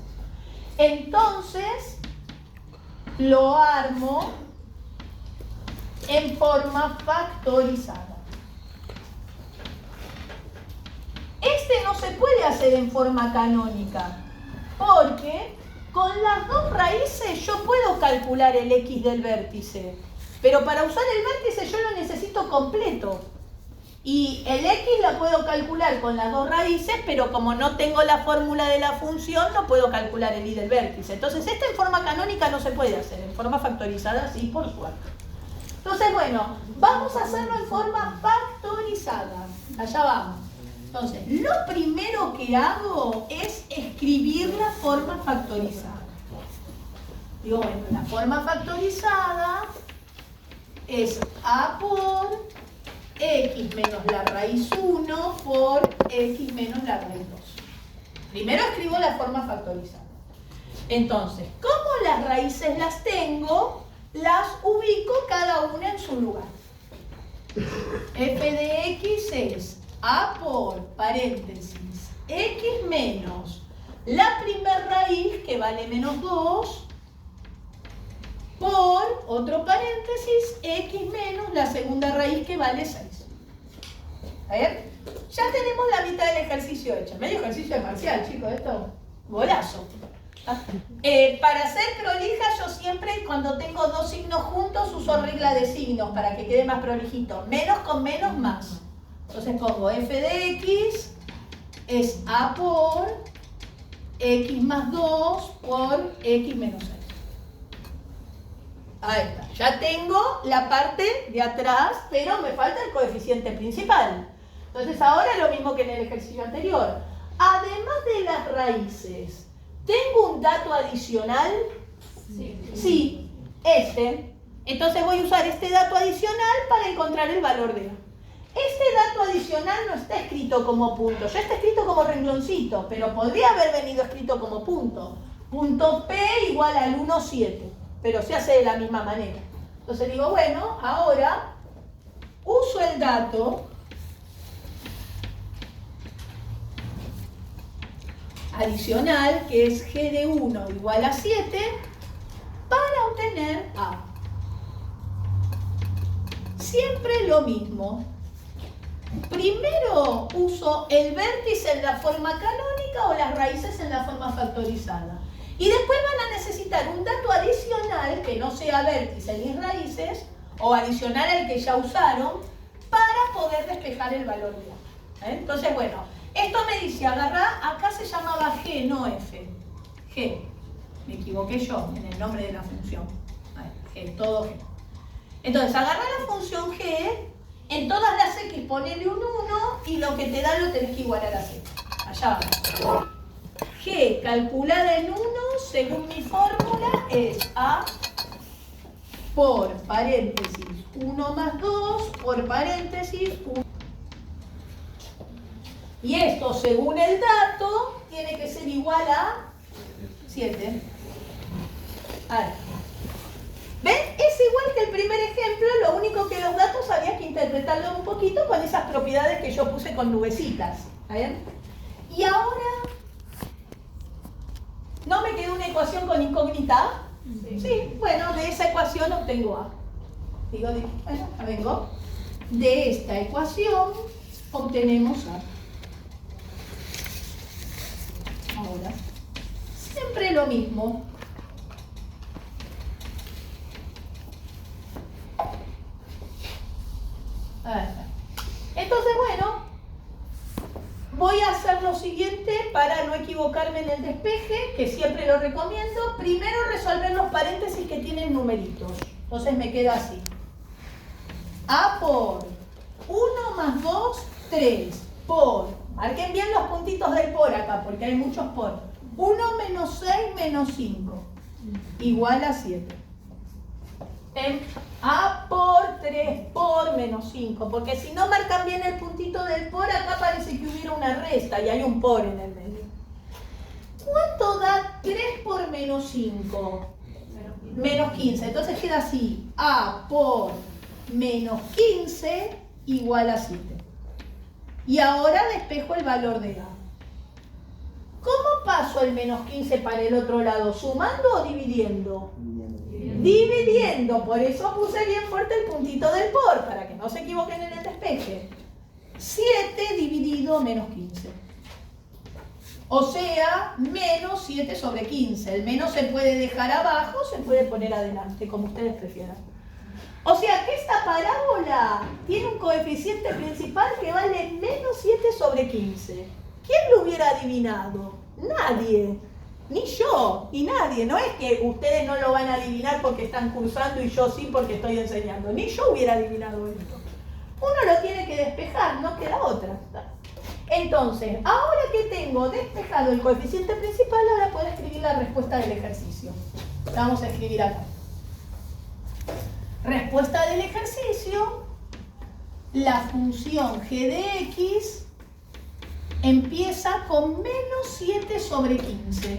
Entonces, lo armo en forma factorizada. Este no se puede hacer en forma canónica, porque con las dos raíces yo puedo calcular el x del vértice, pero para usar el vértice yo lo necesito completo. Y el x lo puedo calcular con las dos raíces, pero como no tengo la fórmula de la función, no puedo calcular el y del vértice. Entonces, esta en forma canónica no se puede hacer, en forma factorizada sí, por suerte. Entonces, bueno, vamos a hacerlo en forma factorizada. Allá vamos. Entonces, lo primero que hago es escribir la forma factorizada. Digo, bueno, la forma factorizada es a por x menos la raíz 1 por x menos la raíz 2. Primero escribo la forma factorizada. Entonces, como las raíces las tengo, las ubico cada una en su lugar. F de x es a por, paréntesis, x menos la primera raíz, que vale menos 2, por, otro paréntesis, x menos la segunda raíz, que vale 6. A ver, ya tenemos la mitad del ejercicio hecho. Medio ejercicio de parcial, chicos, esto, golazo. Para ser prolija, yo siempre cuando tengo dos signos juntos uso regla de signos para que quede más prolijito. Menos con menos más. Entonces pongo f de x es a por x más 2 por x menos 6. Ahí está. Ya tengo la parte de atrás, pero me falta el coeficiente principal. Entonces ahora lo mismo que en el ejercicio anterior. Además de las raíces, ¿tengo un dato adicional? Sí, este. Entonces voy a usar este dato adicional para encontrar el valor de A. Este dato adicional no está escrito como punto, ya está escrito como rengloncito, pero podría haber venido escrito como punto. Punto P igual al 1,7, pero se hace de la misma manera. Entonces digo, bueno, ahora uso el dato adicional, que es g de 1 igual a 7, para obtener A. Siempre lo mismo. Primero uso el vértice en la forma canónica o las raíces en la forma factorizada. Y después van a necesitar un dato adicional que no sea vértice ni raíces, o adicional al que ya usaron, para poder despejar el valor de A. Entonces, bueno, esto me dice, agarrá, acá se llamaba G, no F. G. Me equivoqué yo en el nombre de la función. G, todo G. Entonces, agarrá la función G, en todas las X ponele un 1 y lo que te da lo tenés que igualar a 0. Allá vamos. G calculada en 1, según mi fórmula, es A por paréntesis 1 más 2 por paréntesis 1. Y esto, según el dato, tiene que ser igual a 7. A ver. ¿Ven? Es igual que el primer ejemplo, lo único que los datos había que interpretarlo un poquito con esas propiedades que yo puse con nubecitas. ¿Ven? Y ahora, ¿no me quedó una ecuación con incógnita? Sí, bueno, de esa ecuación obtengo A. Digo, bueno, vengo. De esta ecuación obtenemos A. Ahora, siempre lo mismo. Entonces, bueno, voy a hacer lo siguiente para no equivocarme en el despeje, que siempre lo recomiendo. Primero resolver los paréntesis que tienen numeritos. Entonces me queda así. A por 1 más 2, 3 por, marquen bien los puntitos del por acá, porque hay muchos por. 1 menos 6 menos 5, igual a 7. A por 3 por menos 5, porque si no marcan bien el puntito del por, acá parece que hubiera una resta y hay un por en el medio. ¿Cuánto da 3 por menos 5? Menos 15. Entonces queda así. A por menos 15 igual a 7. Y ahora despejo el valor de A. ¿Cómo paso el menos 15 para el otro lado? ¿Sumando o dividiendo? Dividiendo. Por eso puse bien fuerte el puntito del por, para que no se equivoquen en el despeje. 7 dividido menos 15. O sea, menos 7 sobre 15. El menos se puede dejar abajo, se puede poner adelante, como ustedes prefieran. O sea que esta parábola tiene un coeficiente principal que vale menos 7 sobre 15. ¿Quién lo hubiera adivinado? Nadie. Ni yo, y nadie. No es que ustedes no lo van a adivinar porque están cursando y yo sí porque estoy enseñando. Ni yo hubiera adivinado esto. Uno lo tiene que despejar, no queda otra. Entonces, ahora que tengo despejado el coeficiente principal, ahora puedo escribir la respuesta del ejercicio. La vamos a escribir acá. Respuesta del ejercicio, la función g de x empieza con menos 7 sobre 15.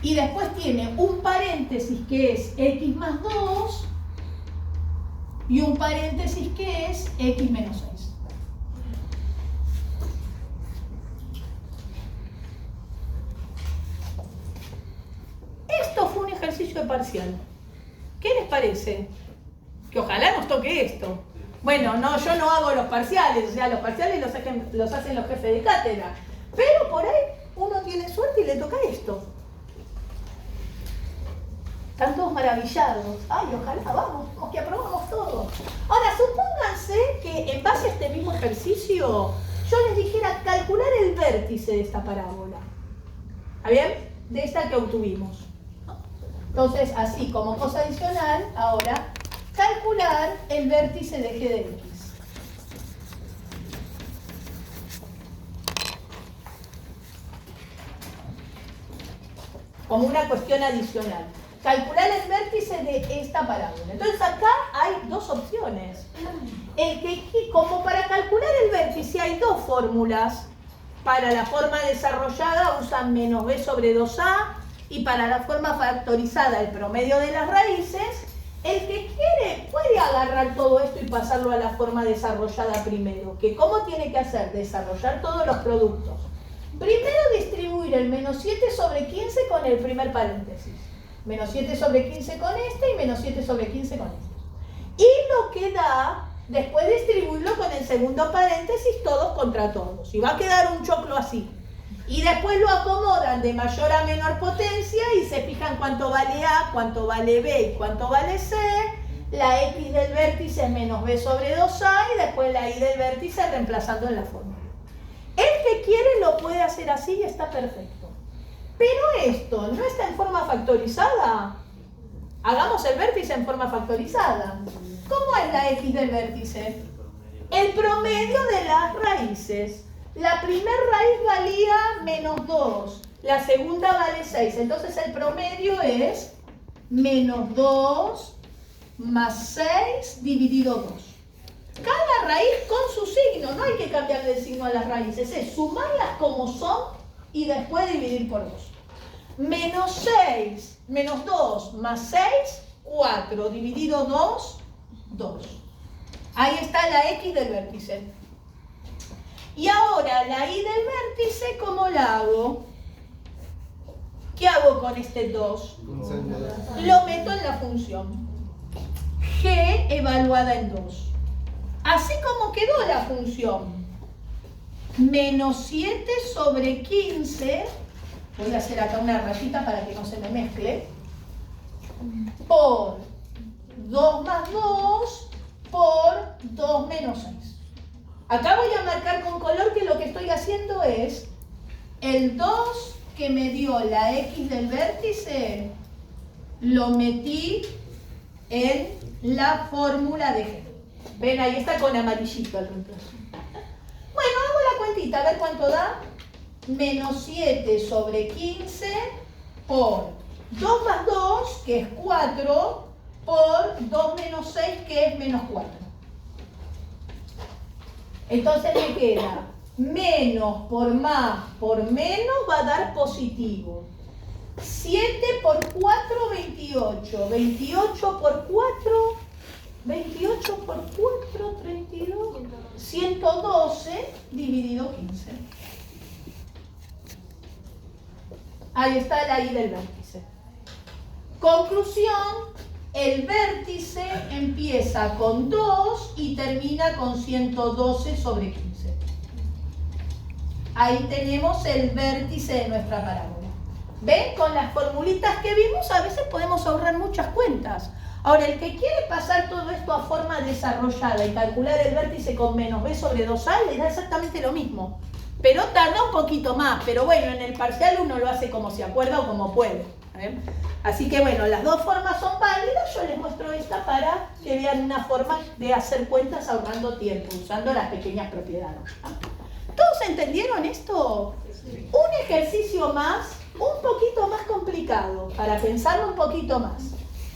Y después tiene un paréntesis que es x más 2 y un paréntesis que es x menos 6. Esto fue un ejercicio de parcial. ¿Qué les parece? Que ojalá nos toque esto. Bueno, no, yo no hago los parciales, o sea, los parciales los hacen los jefes de cátedra. Pero por ahí uno tiene suerte y le toca esto. Están todos maravillados. Ay, ojalá, vamos, que aprobamos todo. Ahora, supónganse que en base a este mismo ejercicio, yo les dijera calcular el vértice de esta parábola. ¿Está bien? De esta que obtuvimos. Entonces, así como cosa adicional, ahora, calcular el vértice de g de x. Como una cuestión adicional. Calcular el vértice de esta parábola. Entonces acá hay dos opciones. Como para calcular el vértice hay dos fórmulas. Para la forma desarrollada usan menos b sobre 2a. Y para la forma factorizada, el promedio de las raíces, el que quiere puede agarrar todo esto y pasarlo a la forma desarrollada primero. ¿Que cómo tiene que hacer? Desarrollar todos los productos. Primero distribuir el menos 7 sobre 15 con el primer paréntesis. Menos 7 sobre 15 con este y menos 7 sobre 15 con este. Y lo que da, después distribuirlo con el segundo paréntesis, todos contra todos. Y va a quedar un choclo así. Y después lo acomodan de mayor a menor potencia y se fijan cuánto vale A, cuánto vale B y cuánto vale C. La X del vértice es menos B sobre 2A y después la Y del vértice reemplazando en la fórmula. El que quiere lo puede hacer así y está perfecto. Pero esto no está en forma factorizada. Hagamos el vértice en forma factorizada. ¿Cómo es la X del vértice? El promedio de las raíces. La primera raíz valía menos 2, la segunda vale 6, entonces el promedio es menos 2 más 6 dividido 2. Cada raíz con su signo, no hay que cambiarle el signo a las raíces, es sumarlas como son y después dividir por 2. Menos 6, menos 2 más 6, 4, dividido 2, 2. Ahí está la X del vértice. Y ahora la Y del vértice, ¿cómo la hago? ¿Qué hago con este 2? Lo meto en la función. G evaluada en 2. Así como quedó la función. Menos 7 sobre 15. Voy a hacer acá una rayita para que no se me mezcle. Por 2 más 2 por 2 menos 6. Acá voy a marcar con color que lo que estoy haciendo es el 2 que me dio la X del vértice, lo metí en la fórmula de G. Ven, ahí está con amarillito el reemplazo. Bueno, hago la cuentita, a ver cuánto da. Menos 7 sobre 15 por 2 más 2, que es 4, por 2 menos 6, que es menos 4. Entonces me queda menos por más por menos va a dar positivo. 7 por 4, 28. 28 por 4, 28 por 4, 32. 112 dividido 15. Ahí está la Y del vértice. Conclusión. El vértice empieza con 2 y termina con 112 sobre 15. Ahí tenemos el vértice de nuestra parábola. ¿Ven? Con las formulitas que vimos a veces podemos ahorrar muchas cuentas. Ahora, el que quiere pasar todo esto a forma desarrollada y calcular el vértice con menos b sobre 2a, le da exactamente lo mismo. Pero tarda un poquito más. Pero bueno, en el parcial uno lo hace como se acuerda o como puede. Así que bueno, las dos formas son válidas. Yo les muestro esta para que vean una forma de hacer cuentas ahorrando tiempo, usando las pequeñas propiedades. ¿Todos entendieron esto? Sí. Un ejercicio más, un poquito más complicado, para pensarlo un poquito más.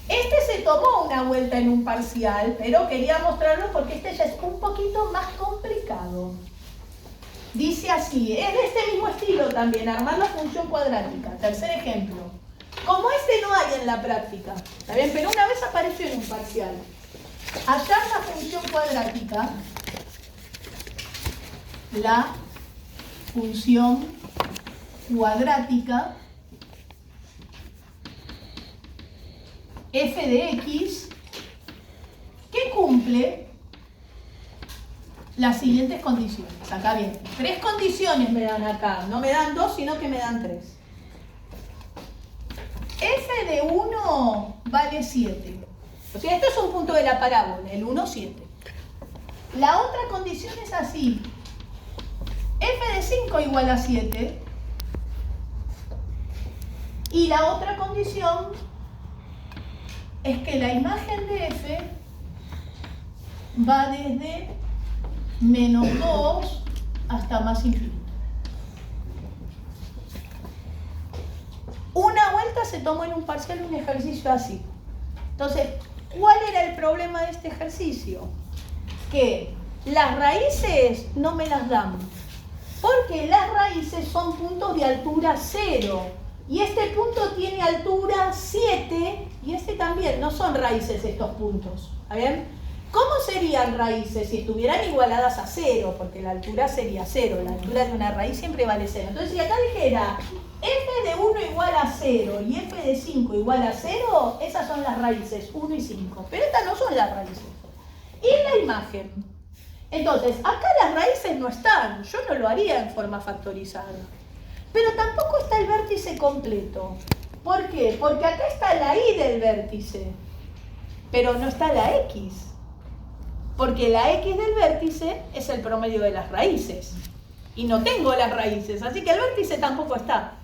Este se tomó una vuelta en un parcial, pero quería mostrarlo porque este ya es un poquito más complicado. Dice así, es de este mismo estilo también, armar la función cuadrática. Tercer ejemplo. Como este no hay en la práctica, ¿está bien? Pero una vez apareció en un parcial. Hallar la función cuadrática, la función cuadrática f de x que cumple las siguientes condiciones. Acá bien, 3 condiciones me dan acá, no me dan 2, sino que me dan 3. F de 1 vale 7. O sea, esto es un punto de la parábola, el 1, 7. La otra condición es así. F de 5 igual a 7. Y la otra condición es que la imagen de F va desde menos 2 hasta más infinito. Una vuelta se tomó en un parcial un ejercicio así. Entonces, ¿cuál era el problema de este ejercicio? Que las raíces no me las dan, porque las raíces son puntos de altura 0. Y este punto tiene altura 7 y este también. No son raíces estos puntos. ¿Está bien? ¿Cómo serían raíces si estuvieran igualadas a 0? Porque la altura sería 0. La altura de una raíz siempre vale 0. Entonces, si acá dijera f de 1 igual a 0 y f de 5 igual a 0, esas son las raíces 1 y 5. Pero estas no son las raíces. Y la imagen. Entonces, acá las raíces no están. Yo no lo haría en forma factorizada. Pero tampoco está el vértice completo. ¿Por qué? Porque acá está la y del vértice, pero no está la x. Porque la x del vértice es el promedio de las raíces. Y no tengo las raíces, así que el vértice tampoco está.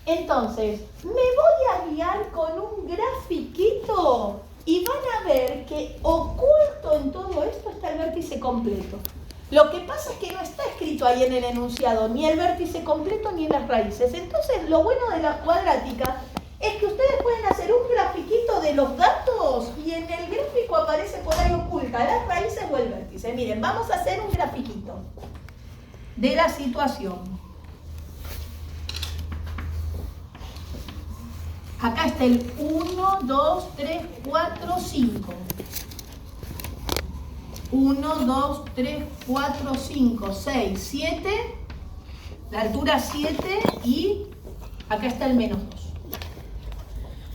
Entonces, me voy a guiar con un grafiquito y van a ver que oculto en todo esto está el vértice completo. Lo que pasa es que no está escrito ahí en el enunciado ni el vértice completo ni las raíces. Entonces, lo bueno de la cuadrática es que ustedes pueden hacer un grafiquito de los datos y en el gráfico aparece por ahí oculta, las raíces o el vértice. Miren, vamos a hacer un grafiquito de la situación. Acá está el 1, 2, 3, 4, 5. 1, 2, 3, 4, 5, 6, 7. La altura 7 y acá está el menos 2.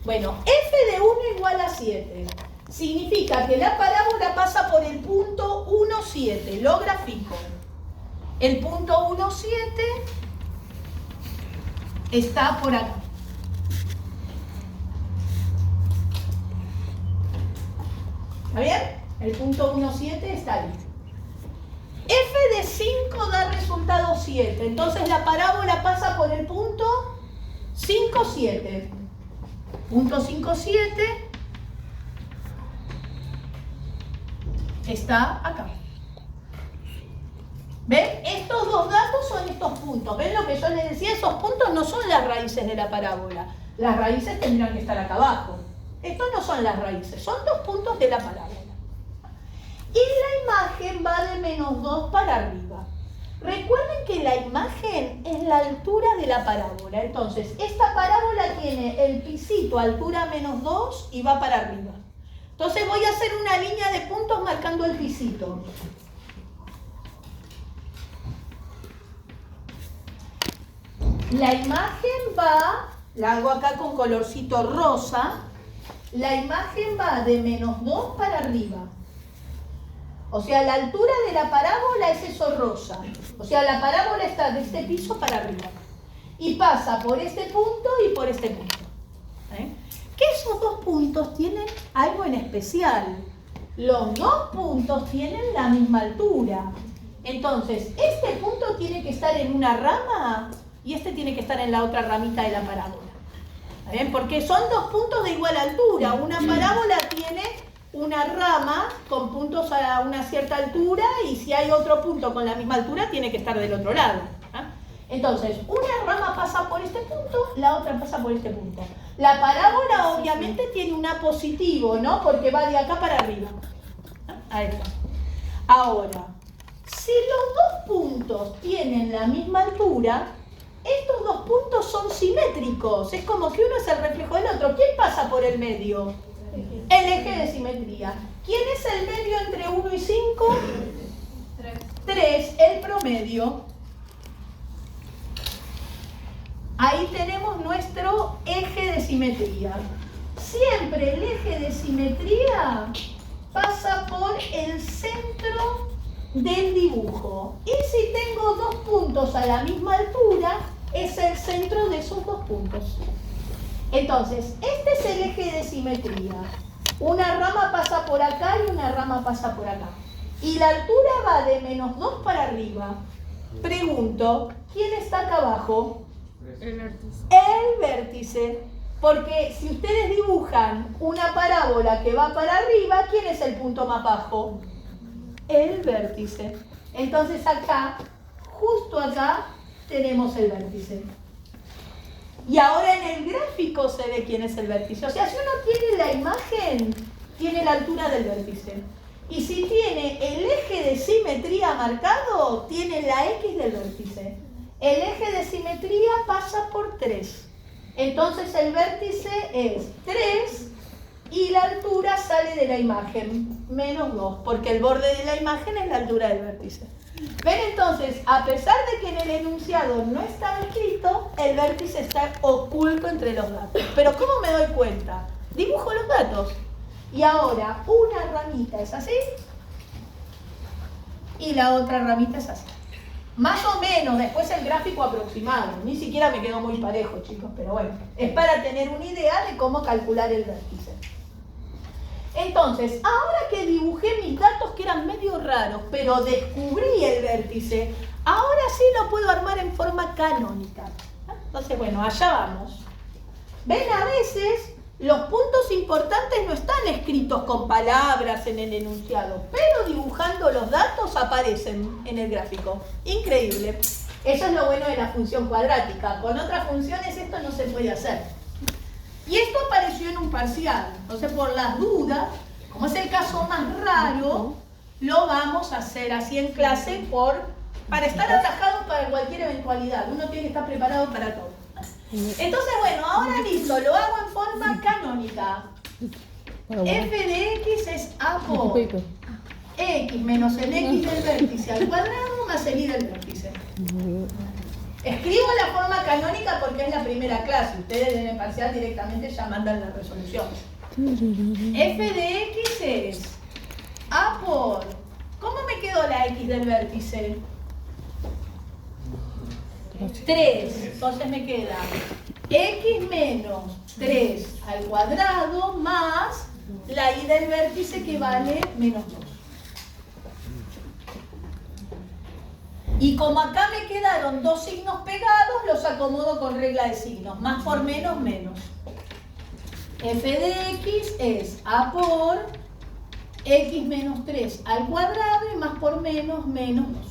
Bueno, f de 1 igual a 7. Significa que la parábola pasa por el punto 1, 7. Lo grafico. El punto 1, 7 está por acá. ¿Está bien? El punto 1, 7 está ahí. F de 5 da resultado 7. Entonces la parábola pasa por el punto 5, 7. Punto 5, 7 está acá. ¿Ven? Estos dos datos son estos puntos. ¿Ven lo que yo les decía? Esos puntos no son las raíces de la parábola. Las raíces tendrían que estar acá abajo. Estos no son las raíces, son dos puntos de la parábola. Y la imagen va de menos 2 para arriba. Recuerden que la imagen es la altura de la parábola. Entonces, esta parábola tiene el pisito altura menos 2 y va para arriba. Entonces voy a hacer una línea de puntos marcando el pisito. La imagen va, la hago acá con colorcito rosa, la imagen va de menos 2 para arriba. O sea, la altura de la parábola es eso rosa. O sea, la parábola está de este piso para arriba. Y pasa por este punto y por este punto. Que esos dos puntos tienen algo en especial. Los dos puntos tienen la misma altura. Entonces, este punto tiene que estar en una rama y este tiene que estar en la otra ramita de la parábola. ¿Ven? Porque son dos puntos de igual altura. Una parábola tiene una rama con puntos a una cierta altura y si hay otro punto con la misma altura tiene que estar del otro lado. Entonces, una rama pasa por este punto, la otra pasa por este punto. La parábola obviamente tiene un A positivo, ¿no? Porque va de acá para arriba. Ahí está. Ahora, si los dos puntos tienen la misma altura, estos dos puntos son simétricos. Es como que uno es el reflejo del otro. ¿Quién pasa por el medio? El eje de simetría. ¿Quién es el medio entre 1 y 5? 3. El promedio. Ahí tenemos nuestro eje de simetría. Siempre el eje de simetría pasa por el centro del dibujo. Y si tengo dos puntos a la misma altura, es el centro de esos dos puntos. Entonces, este es el eje de simetría. Una rama pasa por acá y una rama pasa por acá. Y la altura va de menos 2 para arriba. Pregunto, ¿quién está acá abajo? El vértice. El vértice. Porque si ustedes dibujan una parábola que va para arriba, ¿quién es el punto más bajo? El vértice. Entonces acá, justo acá, tenemos el vértice. Y ahora en el gráfico se ve quién es el vértice. O sea, si uno tiene la imagen, tiene la altura del vértice. Y si tiene el eje de simetría marcado, tiene la X del vértice. El eje de simetría pasa por 3. Entonces el vértice es 3 y la altura sale de la imagen, menos 2, porque el borde de la imagen es la altura del vértice. ¿Ven? Entonces, a pesar de que en el enunciado no está escrito, el vértice está oculto entre los datos. Pero ¿cómo me doy cuenta? Dibujo los datos. Y ahora una ramita es así y la otra ramita es así. Más o menos, después el gráfico aproximado. Ni siquiera me quedó muy parejo, chicos, pero bueno. Es para tener una idea de cómo calcular el vértice. Entonces, ahora que dibujé mis datos que eran medio raros, pero descubrí el vértice, ahora sí lo puedo armar en forma canónica. Entonces, bueno, allá vamos. ¿Ven? A veces los puntos importantes no están escritos con palabras en el enunciado, pero dibujando los datos aparecen en el gráfico. Increíble. Eso es lo bueno de la función cuadrática. Con otras funciones esto no se puede hacer. Y esto apareció en un parcial. Entonces, por las dudas, Como es el caso más raro, lo vamos a hacer así en clase para estar atajados para cualquier eventualidad. Uno tiene que estar preparado para todo. Entonces, bueno, ahora listo, lo hago en forma canónica. F de X es A por X menos el X del vértice al cuadrado más el Y del vértice. Escribo la forma canónica porque es la primera clase. Ustedes en el parcial directamente ya mandan la resolución. F de X es A por... ¿Cómo me quedó la X del vértice? 3. Entonces me queda X menos 3 al cuadrado más la Y del vértice que vale menos 2. Y como acá me quedaron dos signos pegados, los acomodo con regla de signos. Más por menos, menos. F de X es A por X menos 3 al cuadrado y más por menos, menos 2.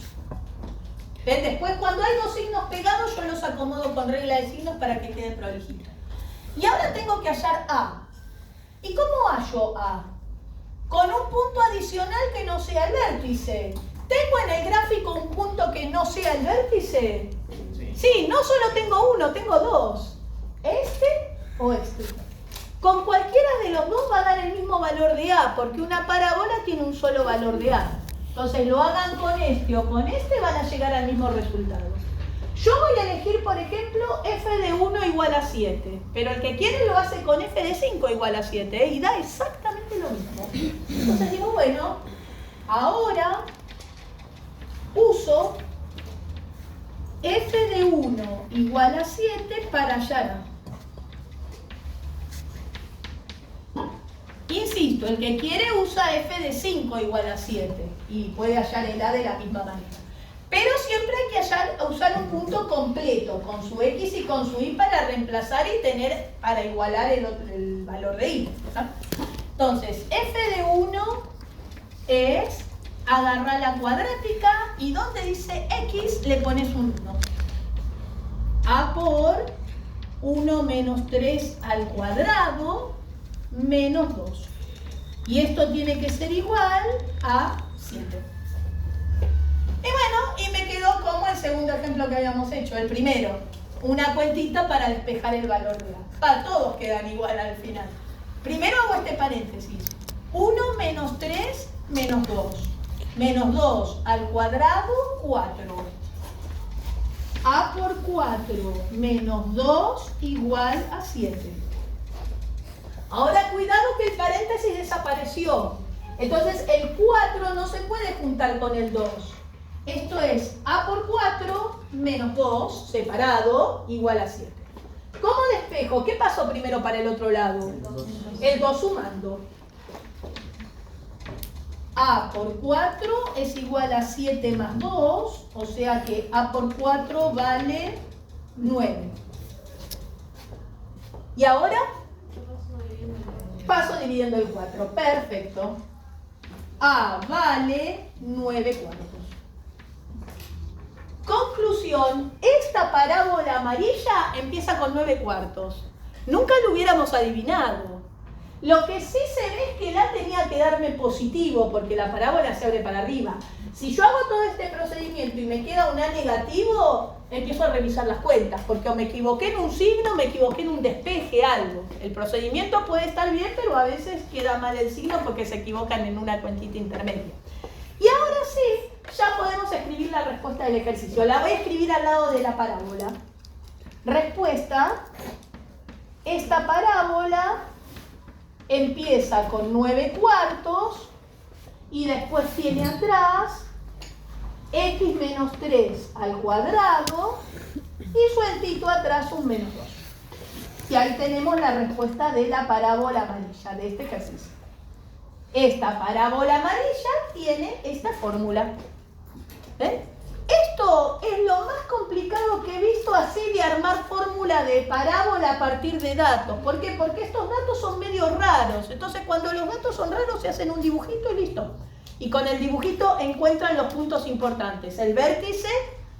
¿Ven? Después, cuando hay dos signos pegados, yo los acomodo con regla de signos para que quede prolijito. Y ahora tengo que hallar A. ¿Y cómo hallo A? Con un punto adicional que no sea el vértice. ¿Tengo en el gráfico un punto que no sea el vértice? Sí, no solo tengo uno, tengo dos. ¿Este o este? Con cualquiera de los dos va a dar el mismo valor de A, porque una parábola tiene un solo valor de A. Entonces lo hagan con este o con este, van a llegar al mismo resultado. Yo voy a elegir, por ejemplo, F de 1 igual a 7, pero el que quiere lo hace con F de 5 igual a 7, y da exactamente lo mismo. Entonces digo, bueno, ahora uso F de 1 igual a 7 para hallar A. Insisto, el que quiere usa F de 5 igual a 7 y puede hallar el A de la misma manera. Pero siempre hay que usar un punto completo, con su X y con su Y para reemplazar y tener, para igualar el valor de Y, ¿no? Entonces, F de 1 es agarrar la cuadrática y donde dice X le pones un 1. A por 1 menos 3 al cuadrado menos 2. Y esto tiene que ser igual a 7. Y bueno, y me quedó como el segundo ejemplo que habíamos hecho, el primero. Una cuentita para despejar el valor de A. Todos quedan igual al final. Primero hago este paréntesis. 1 menos 3 menos 2. Menos 2 al cuadrado, 4. A por 4 menos 2 igual a 7. Ahora cuidado que el paréntesis desapareció. Entonces el 4 no se puede juntar con el 2. Esto es A por 4 menos 2 separado igual a 7. ¿Cómo despejo? ¿Qué pasó primero para el otro lado? El 2 sumando. A por 4 es igual a 7 más 2, o sea que A por 4 vale 9. ¿Y ahora? Paso dividiendo el 4. Perfecto. A vale 9 cuartos. Conclusión, esta parábola amarilla empieza con 9 cuartos. Nunca lo hubiéramos adivinado. Lo que sí se ve es que el A tenía que darme positivo porque la parábola se abre para arriba. Si yo hago todo este procedimiento y me queda un A negativo, empiezo a revisar las cuentas porque o me equivoqué en un signo, me equivoqué en un despeje, algo. El procedimiento puede estar bien, pero a veces queda mal el signo porque se equivocan en una cuentita intermedia. Y ahora sí, ya podemos escribir la respuesta del ejercicio. La voy a escribir al lado de la parábola. Respuesta, esta parábola empieza con 9 cuartos y después tiene atrás X menos 3 al cuadrado y sueltito atrás un menos 2. Y ahí tenemos la respuesta de la parábola amarilla, de este ejercicio. Esta parábola amarilla tiene esta fórmula. ¿Ven? Esto es lo más complicado que he visto así de armar fórmula de parábola a partir de datos. ¿Por qué? Porque estos datos son medio raros. Entonces cuando los datos son raros se hacen un dibujito y listo. Y con el dibujito encuentran los puntos importantes. El vértice,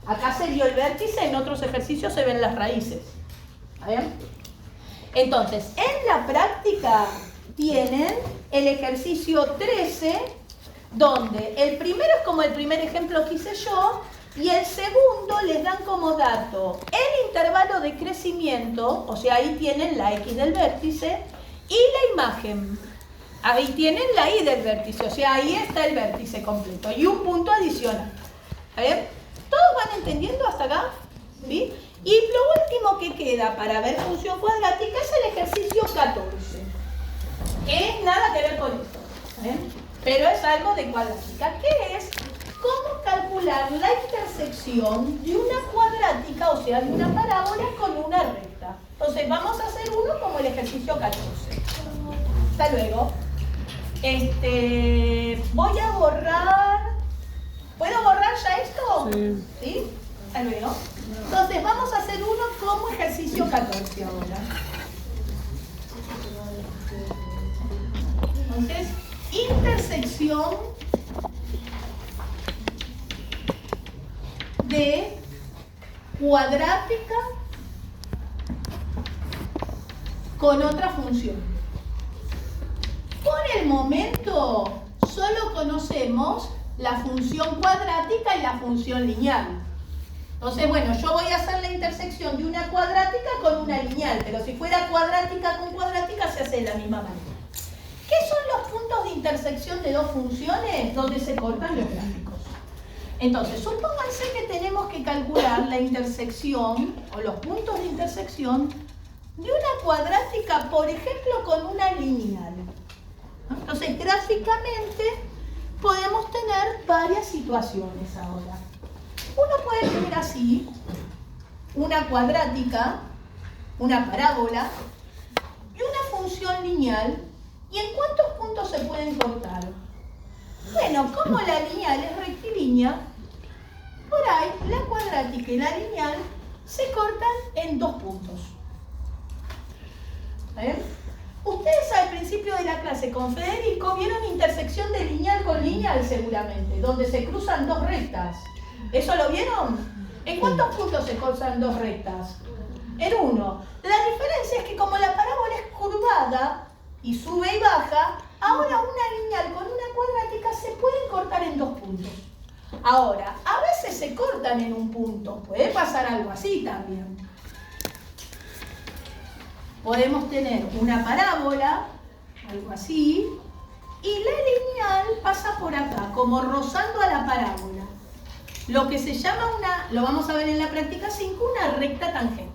acá se vio el vértice, en otros ejercicios se ven las raíces. ¿Está bien? Entonces, en la práctica tienen el ejercicio 13, donde el primero es como el primer ejemplo que hice yo, y el segundo les dan como dato el intervalo de crecimiento, o sea, ahí tienen la X del vértice, y la imagen. Ahí tienen la Y del vértice, o sea, ahí está el vértice completo, y un punto adicional. A ver, ¿todos van entendiendo hasta acá? ¿Sí? Y lo último que queda para ver función cuadrática es el ejercicio 14, que es nada que ver con esto, pero es algo de cuadrática, que es cómo calcular la intersección de una cuadrática, o sea, de una parábola con una recta. Entonces vamos a hacer uno como el ejercicio 14. Hasta luego. Voy a borrar. ¿Puedo borrar ya esto? Sí. ¿Sí? Hasta luego. Entonces vamos a hacer uno como ejercicio 14 ahora. Entonces, intersección de cuadrática con otra función. Por el momento solo conocemos la función cuadrática y la función lineal. Entonces, bueno, yo voy a hacer la intersección de una cuadrática con una lineal, pero si fuera cuadrática con cuadrática se hace de la misma manera. ¿Qué son los puntos de intersección de dos funciones donde se cortan los gráficos? Entonces, supónganse que tenemos que calcular la intersección o los puntos de intersección de una cuadrática, por ejemplo, con una lineal. Entonces, gráficamente podemos tener varias situaciones ahora. Uno puede tener así una cuadrática, una parábola y una función lineal. ¿Y en cuántos puntos se pueden cortar? Bueno, como la lineal es rectilínea, por ahí la cuadrática y la lineal se cortan en 2 puntos. ¿Ven? Ustedes al principio de la clase con Federico vieron intersección de lineal con lineal seguramente, donde se cruzan 2 rectas. ¿Eso lo vieron? ¿En cuántos puntos se cruzan 2 rectas? En 1. La diferencia es que como la parábola es curvada y sube y baja, ahora una lineal con una cuadrática se pueden cortar en 2 puntos. Ahora, a veces se cortan en un punto, puede pasar algo así también. Podemos tener una parábola, algo así, y la lineal pasa por acá, como rozando a la parábola. Lo que se llama lo vamos a ver en la práctica 5, una recta tangente.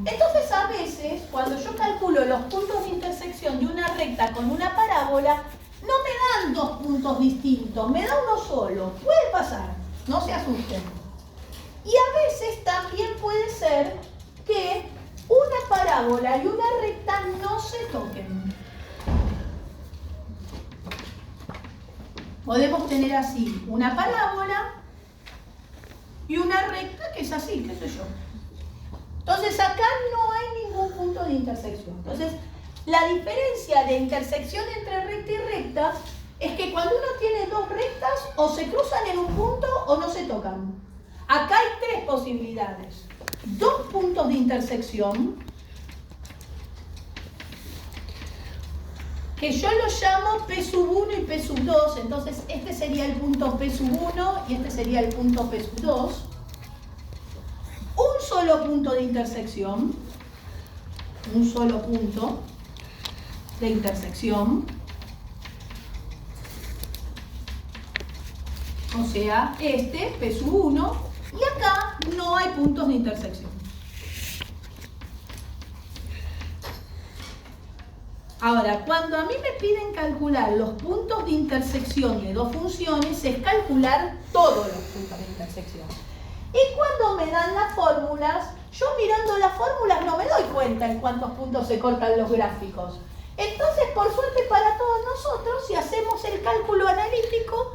Entonces, a veces, cuando yo calculo los puntos de intersección de una recta con una parábola, no me dan 2 puntos distintos, me da uno solo. Puede pasar, no se asusten. Y a veces también puede ser que una parábola y una recta no se toquen. Podemos tener así una parábola y una recta que es así, qué sé yo. Entonces acá no hay ningún punto de intersección. Entonces la diferencia de intersección entre recta y recta es que cuando uno tiene 2 rectas o se cruzan en un punto o no se tocan. Acá hay 3 posibilidades. 2 puntos de intersección que yo los llamo P1 y P2, entonces este sería el punto P1 y este sería el punto P2. Un solo punto de intersección, un solo punto de intersección, o sea, este P1, y acá no hay puntos de intersección. Ahora, cuando a mí me piden calcular los puntos de intersección de 2 funciones, es calcular todos los puntos de intersección. Y cuando me dan las fórmulas, yo mirando las fórmulas no me doy cuenta en cuántos puntos se cortan los gráficos. Entonces, por suerte para todos nosotros, si hacemos el cálculo analítico,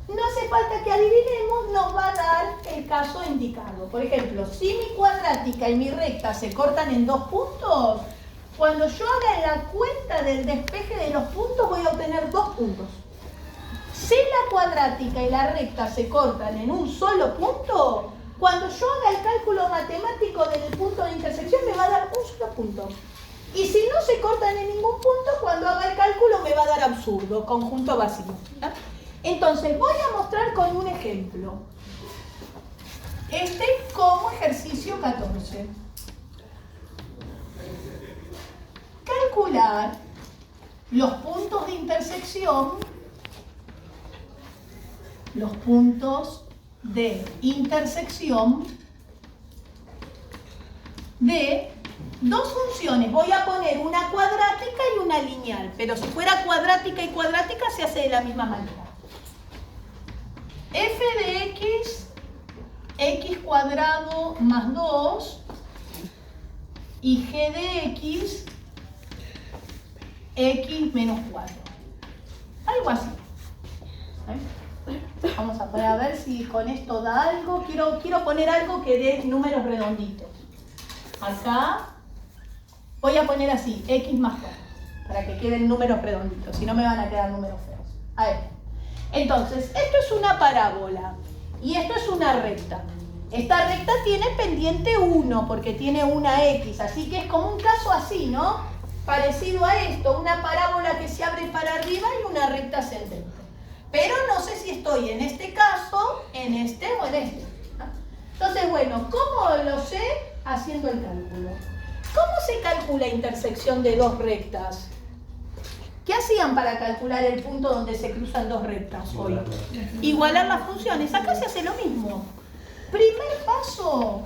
no hace falta que adivinemos, nos va a dar el caso indicado. Por ejemplo, si mi cuadrática y mi recta se cortan en 2 puntos, cuando yo haga la cuenta del despeje de los puntos, voy a obtener 2 puntos. Si la cuadrática y la recta se cortan en un solo punto, cuando yo haga el cálculo matemático del punto de intersección me va a dar un solo punto. Y si no se cortan en ningún punto, cuando haga el cálculo me va a dar absurdo, conjunto vacío. ¿Ah? Entonces voy a mostrar con un ejemplo. Este como ejercicio 14. Calcular los puntos de intersección, de dos funciones. Voy a poner una cuadrática y una lineal, pero si fuera cuadrática y cuadrática se hace de la misma manera. F de x, x cuadrado más 2, y g de x, x menos 4. Algo así. Vamos a ver si con esto da algo. Quiero poner algo que dé números redonditos. Acá voy a poner así, x más 4, para que queden números redonditos, si no me van a quedar números feos. A ver, entonces, esto es una parábola y esto es una recta. Esta recta tiene pendiente 1 porque tiene una x, así que es como un caso así, ¿no? Parecido a esto, una parábola que se abre para arriba y una recta ascendente. Pero no sé si estoy en este caso, en este o en este. Entonces, bueno, ¿cómo lo sé? Haciendo el cálculo. ¿Cómo se calcula intersección de dos rectas? ¿Qué hacían para calcular el punto donde se cruzan dos rectas hoy? Igualar las funciones. Acá se hace lo mismo. Primer paso,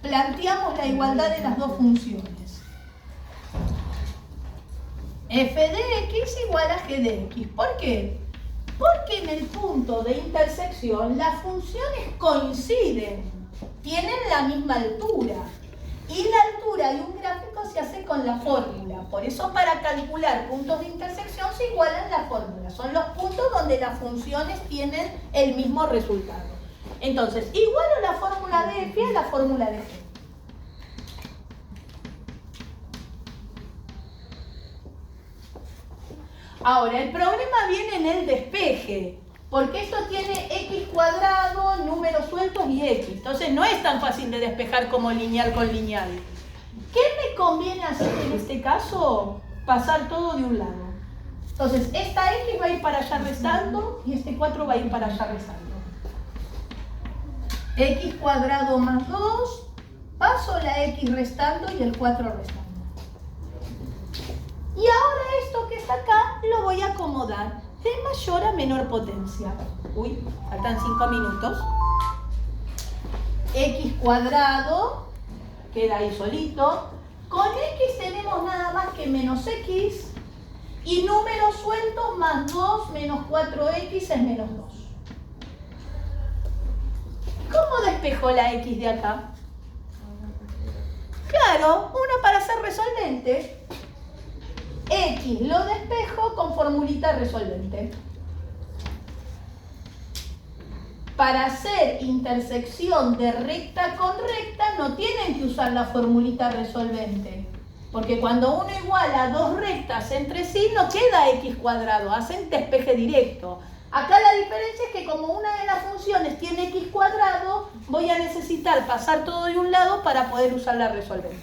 planteamos la igualdad de las dos funciones. F de x igual a g de x. ¿Por qué? Porque en el punto de intersección las funciones coinciden, tienen la misma altura. Y la altura de un gráfico se hace con la fórmula. Por eso para calcular puntos de intersección se igualan las fórmulas. Son los puntos donde las funciones tienen el mismo resultado. Entonces, igualo la fórmula de f a la fórmula de g. Ahora, el problema viene en el despeje, porque esto tiene x cuadrado, números sueltos y x. Entonces no es tan fácil de despejar como lineal con lineal. ¿Qué me conviene hacer en este caso? Pasar todo de un lado. Entonces, esta x va a ir para allá restando y este 4 va a ir para allá restando. X cuadrado más 2, paso la x restando y el 4 restando. Y ahora esto que está acá lo voy a acomodar de mayor a menor potencia. Uy, faltan 5 minutos. X cuadrado, queda ahí solito. Con x tenemos nada más que menos x. Y números sueltos más 2 menos 4x es menos 2. ¿Cómo despejo la x de acá? Claro, uno para ser resolvente. X lo despejo con formulita resolvente. Para hacer intersección de recta con recta no tienen que usar la formulita resolvente. Porque cuando uno iguala dos rectas entre sí no queda x cuadrado, hacen despeje directo. Acá la diferencia es que como una de las funciones tiene x cuadrado, voy a necesitar pasar todo de un lado para poder usar la resolvente.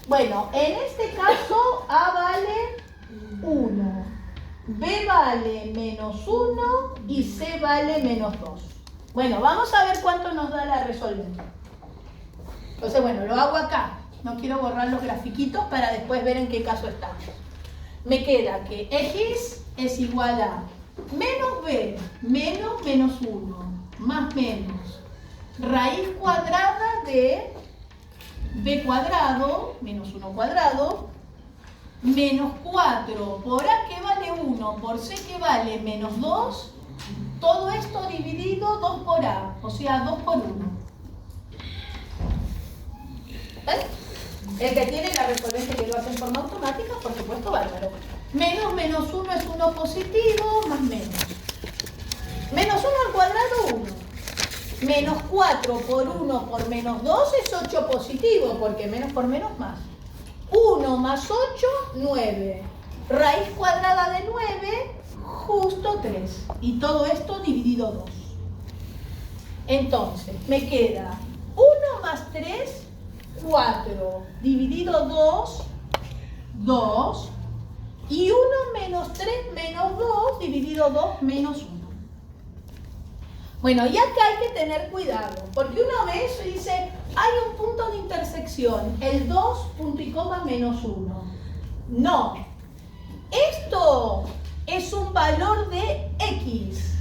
Bueno, en este caso A vale 1, B vale menos 1 y C vale menos 2. Bueno, vamos a ver cuánto nos da la resolvente. Entonces, bueno, lo hago acá. No quiero borrar los grafiquitos para después ver en qué caso estamos. Me queda que x es igual a menos b menos menos 1 más menos raíz cuadrada de b cuadrado menos 1 cuadrado menos 4 por a que vale 1 por c que vale menos 2, todo esto dividido 2 por a, o sea 2 por 1. ¿Ven? El que tiene la resolvente que lo hace en forma automática, por supuesto, bárbaro. Menos menos 1 es 1 positivo, más menos. Menos 1 al cuadrado, 1. Menos 4 por 1 por menos 2 es 8 positivo, porque menos por menos más. 1 más 8, 9. Raíz cuadrada de 9, justo 3. Y todo esto dividido 2. Entonces, me queda 1 más 3, 4. Dividido 2, 2, y 1 menos 3 menos 2 dividido 2 menos 1. Bueno, y acá hay que tener cuidado, porque uno ve eso y dice, hay un punto de intersección, el 2, punto y coma, menos 1. No, esto es un valor de X,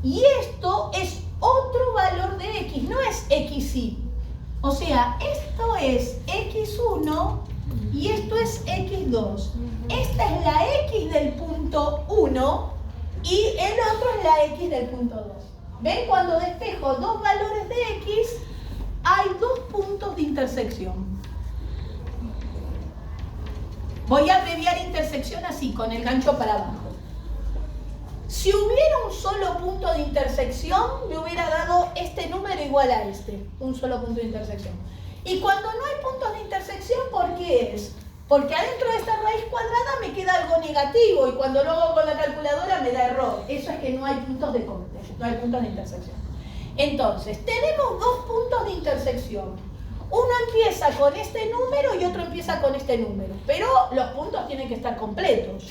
y esto es otro valor de X, no es XY. O sea, esto es X1 y esto es X2. Esta es la X del punto 1 y el otro es la X del punto 2. ¿Ven? Cuando despejo dos valores de X, hay dos puntos de intersección. Voy a abreviar intersección así, con el gancho para abajo. Si hubiera un solo punto de intersección, me hubiera dado este número igual a este. Un solo punto de intersección. Y cuando no hay puntos de intersección, ¿por qué es? Porque adentro de esta raíz cuadrada me queda algo negativo y cuando lo hago con la calculadora me da error. Eso es que no hay puntos de corte, no hay puntos de intersección. Entonces, tenemos dos puntos de intersección. Uno empieza con este número y otro empieza con este número. Pero los puntos tienen que estar completos.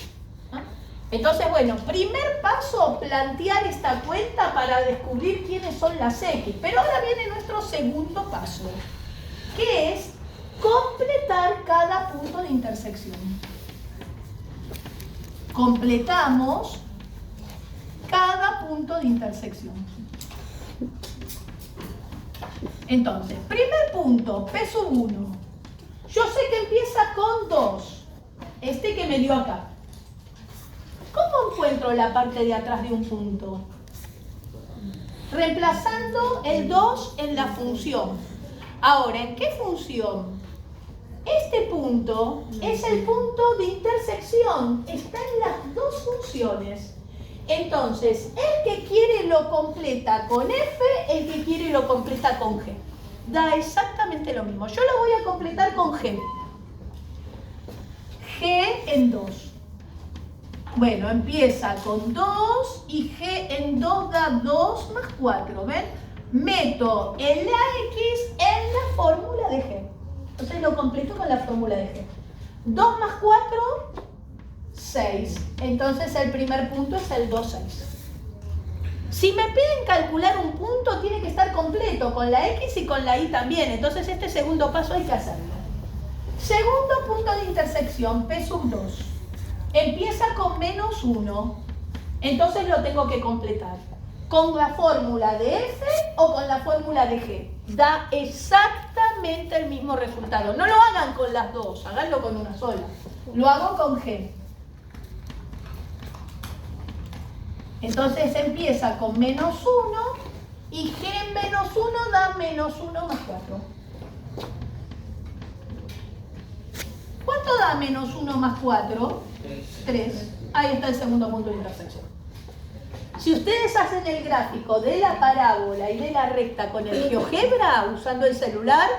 Entonces, bueno, primer paso, plantear esta cuenta para descubrir quiénes son las X. Pero ahora viene nuestro segundo paso, que es completar cada punto de intersección. Completamos cada punto de intersección. Entonces, primer punto, P sub 1. Yo sé que empieza con 2. Este que me dio acá. ¿Cómo encuentro la parte de atrás de un punto? Reemplazando el 2 en la función. Ahora, ¿en qué función? Este punto es el punto de intersección. Está en las dos funciones. Entonces, el que quiere lo completa con F, el que quiere lo completa con G. Da exactamente lo mismo. Yo lo voy a completar con G. G en 2. Bueno, empieza con 2 y G en 2 da 2 más 4, ¿ven? Meto en la X en la fórmula de G. Entonces lo completo con la fórmula de G. 2 más 4, 6. Entonces el primer punto es el 2, 6. Si me piden calcular un punto, tiene que estar completo con la X y con la Y también. Entonces este segundo paso hay que hacerlo. Segundo punto de intersección, P sub 2. Empieza con menos 1, entonces lo tengo que completar. ¿Con la fórmula de F o con la fórmula de G? Da exactamente el mismo resultado. No lo hagan con las dos, háganlo con una sola. Lo hago con G. Entonces empieza con menos 1 y G en menos 1 da menos 1 más 4. ¿Cuánto da menos 1 más 4? 3. Ahí está el segundo punto de intersección. Si ustedes hacen el gráfico de la parábola y de la recta con el GeoGebra, usando el celular,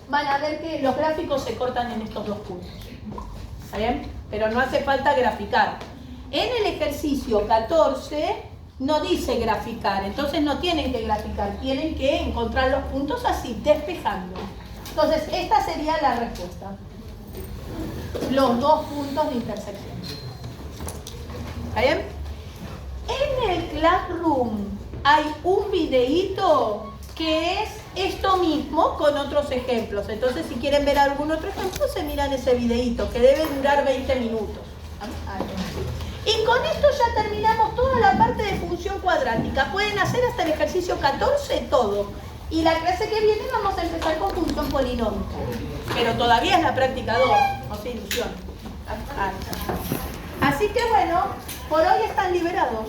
van a ver que los gráficos se cortan en estos dos puntos. ¿Está bien? Pero no hace falta graficar. En el ejercicio 14 no dice graficar, entonces no tienen que graficar, tienen que encontrar los puntos así, despejando. Entonces, esta sería la respuesta. Los dos puntos de intersección. ¿Está bien? En el Classroom hay un videíto que es esto mismo con otros ejemplos. Entonces, si quieren ver algún otro ejemplo, se miran ese videíto que debe durar 20 minutos. Y con esto ya terminamos toda la parte de función cuadrática. Pueden hacer hasta el ejercicio 14 todo. Y la clase que viene vamos a empezar con función polinómica. Pero todavía es la práctica 2, no se ilusionen. Así que bueno, por hoy están liberados.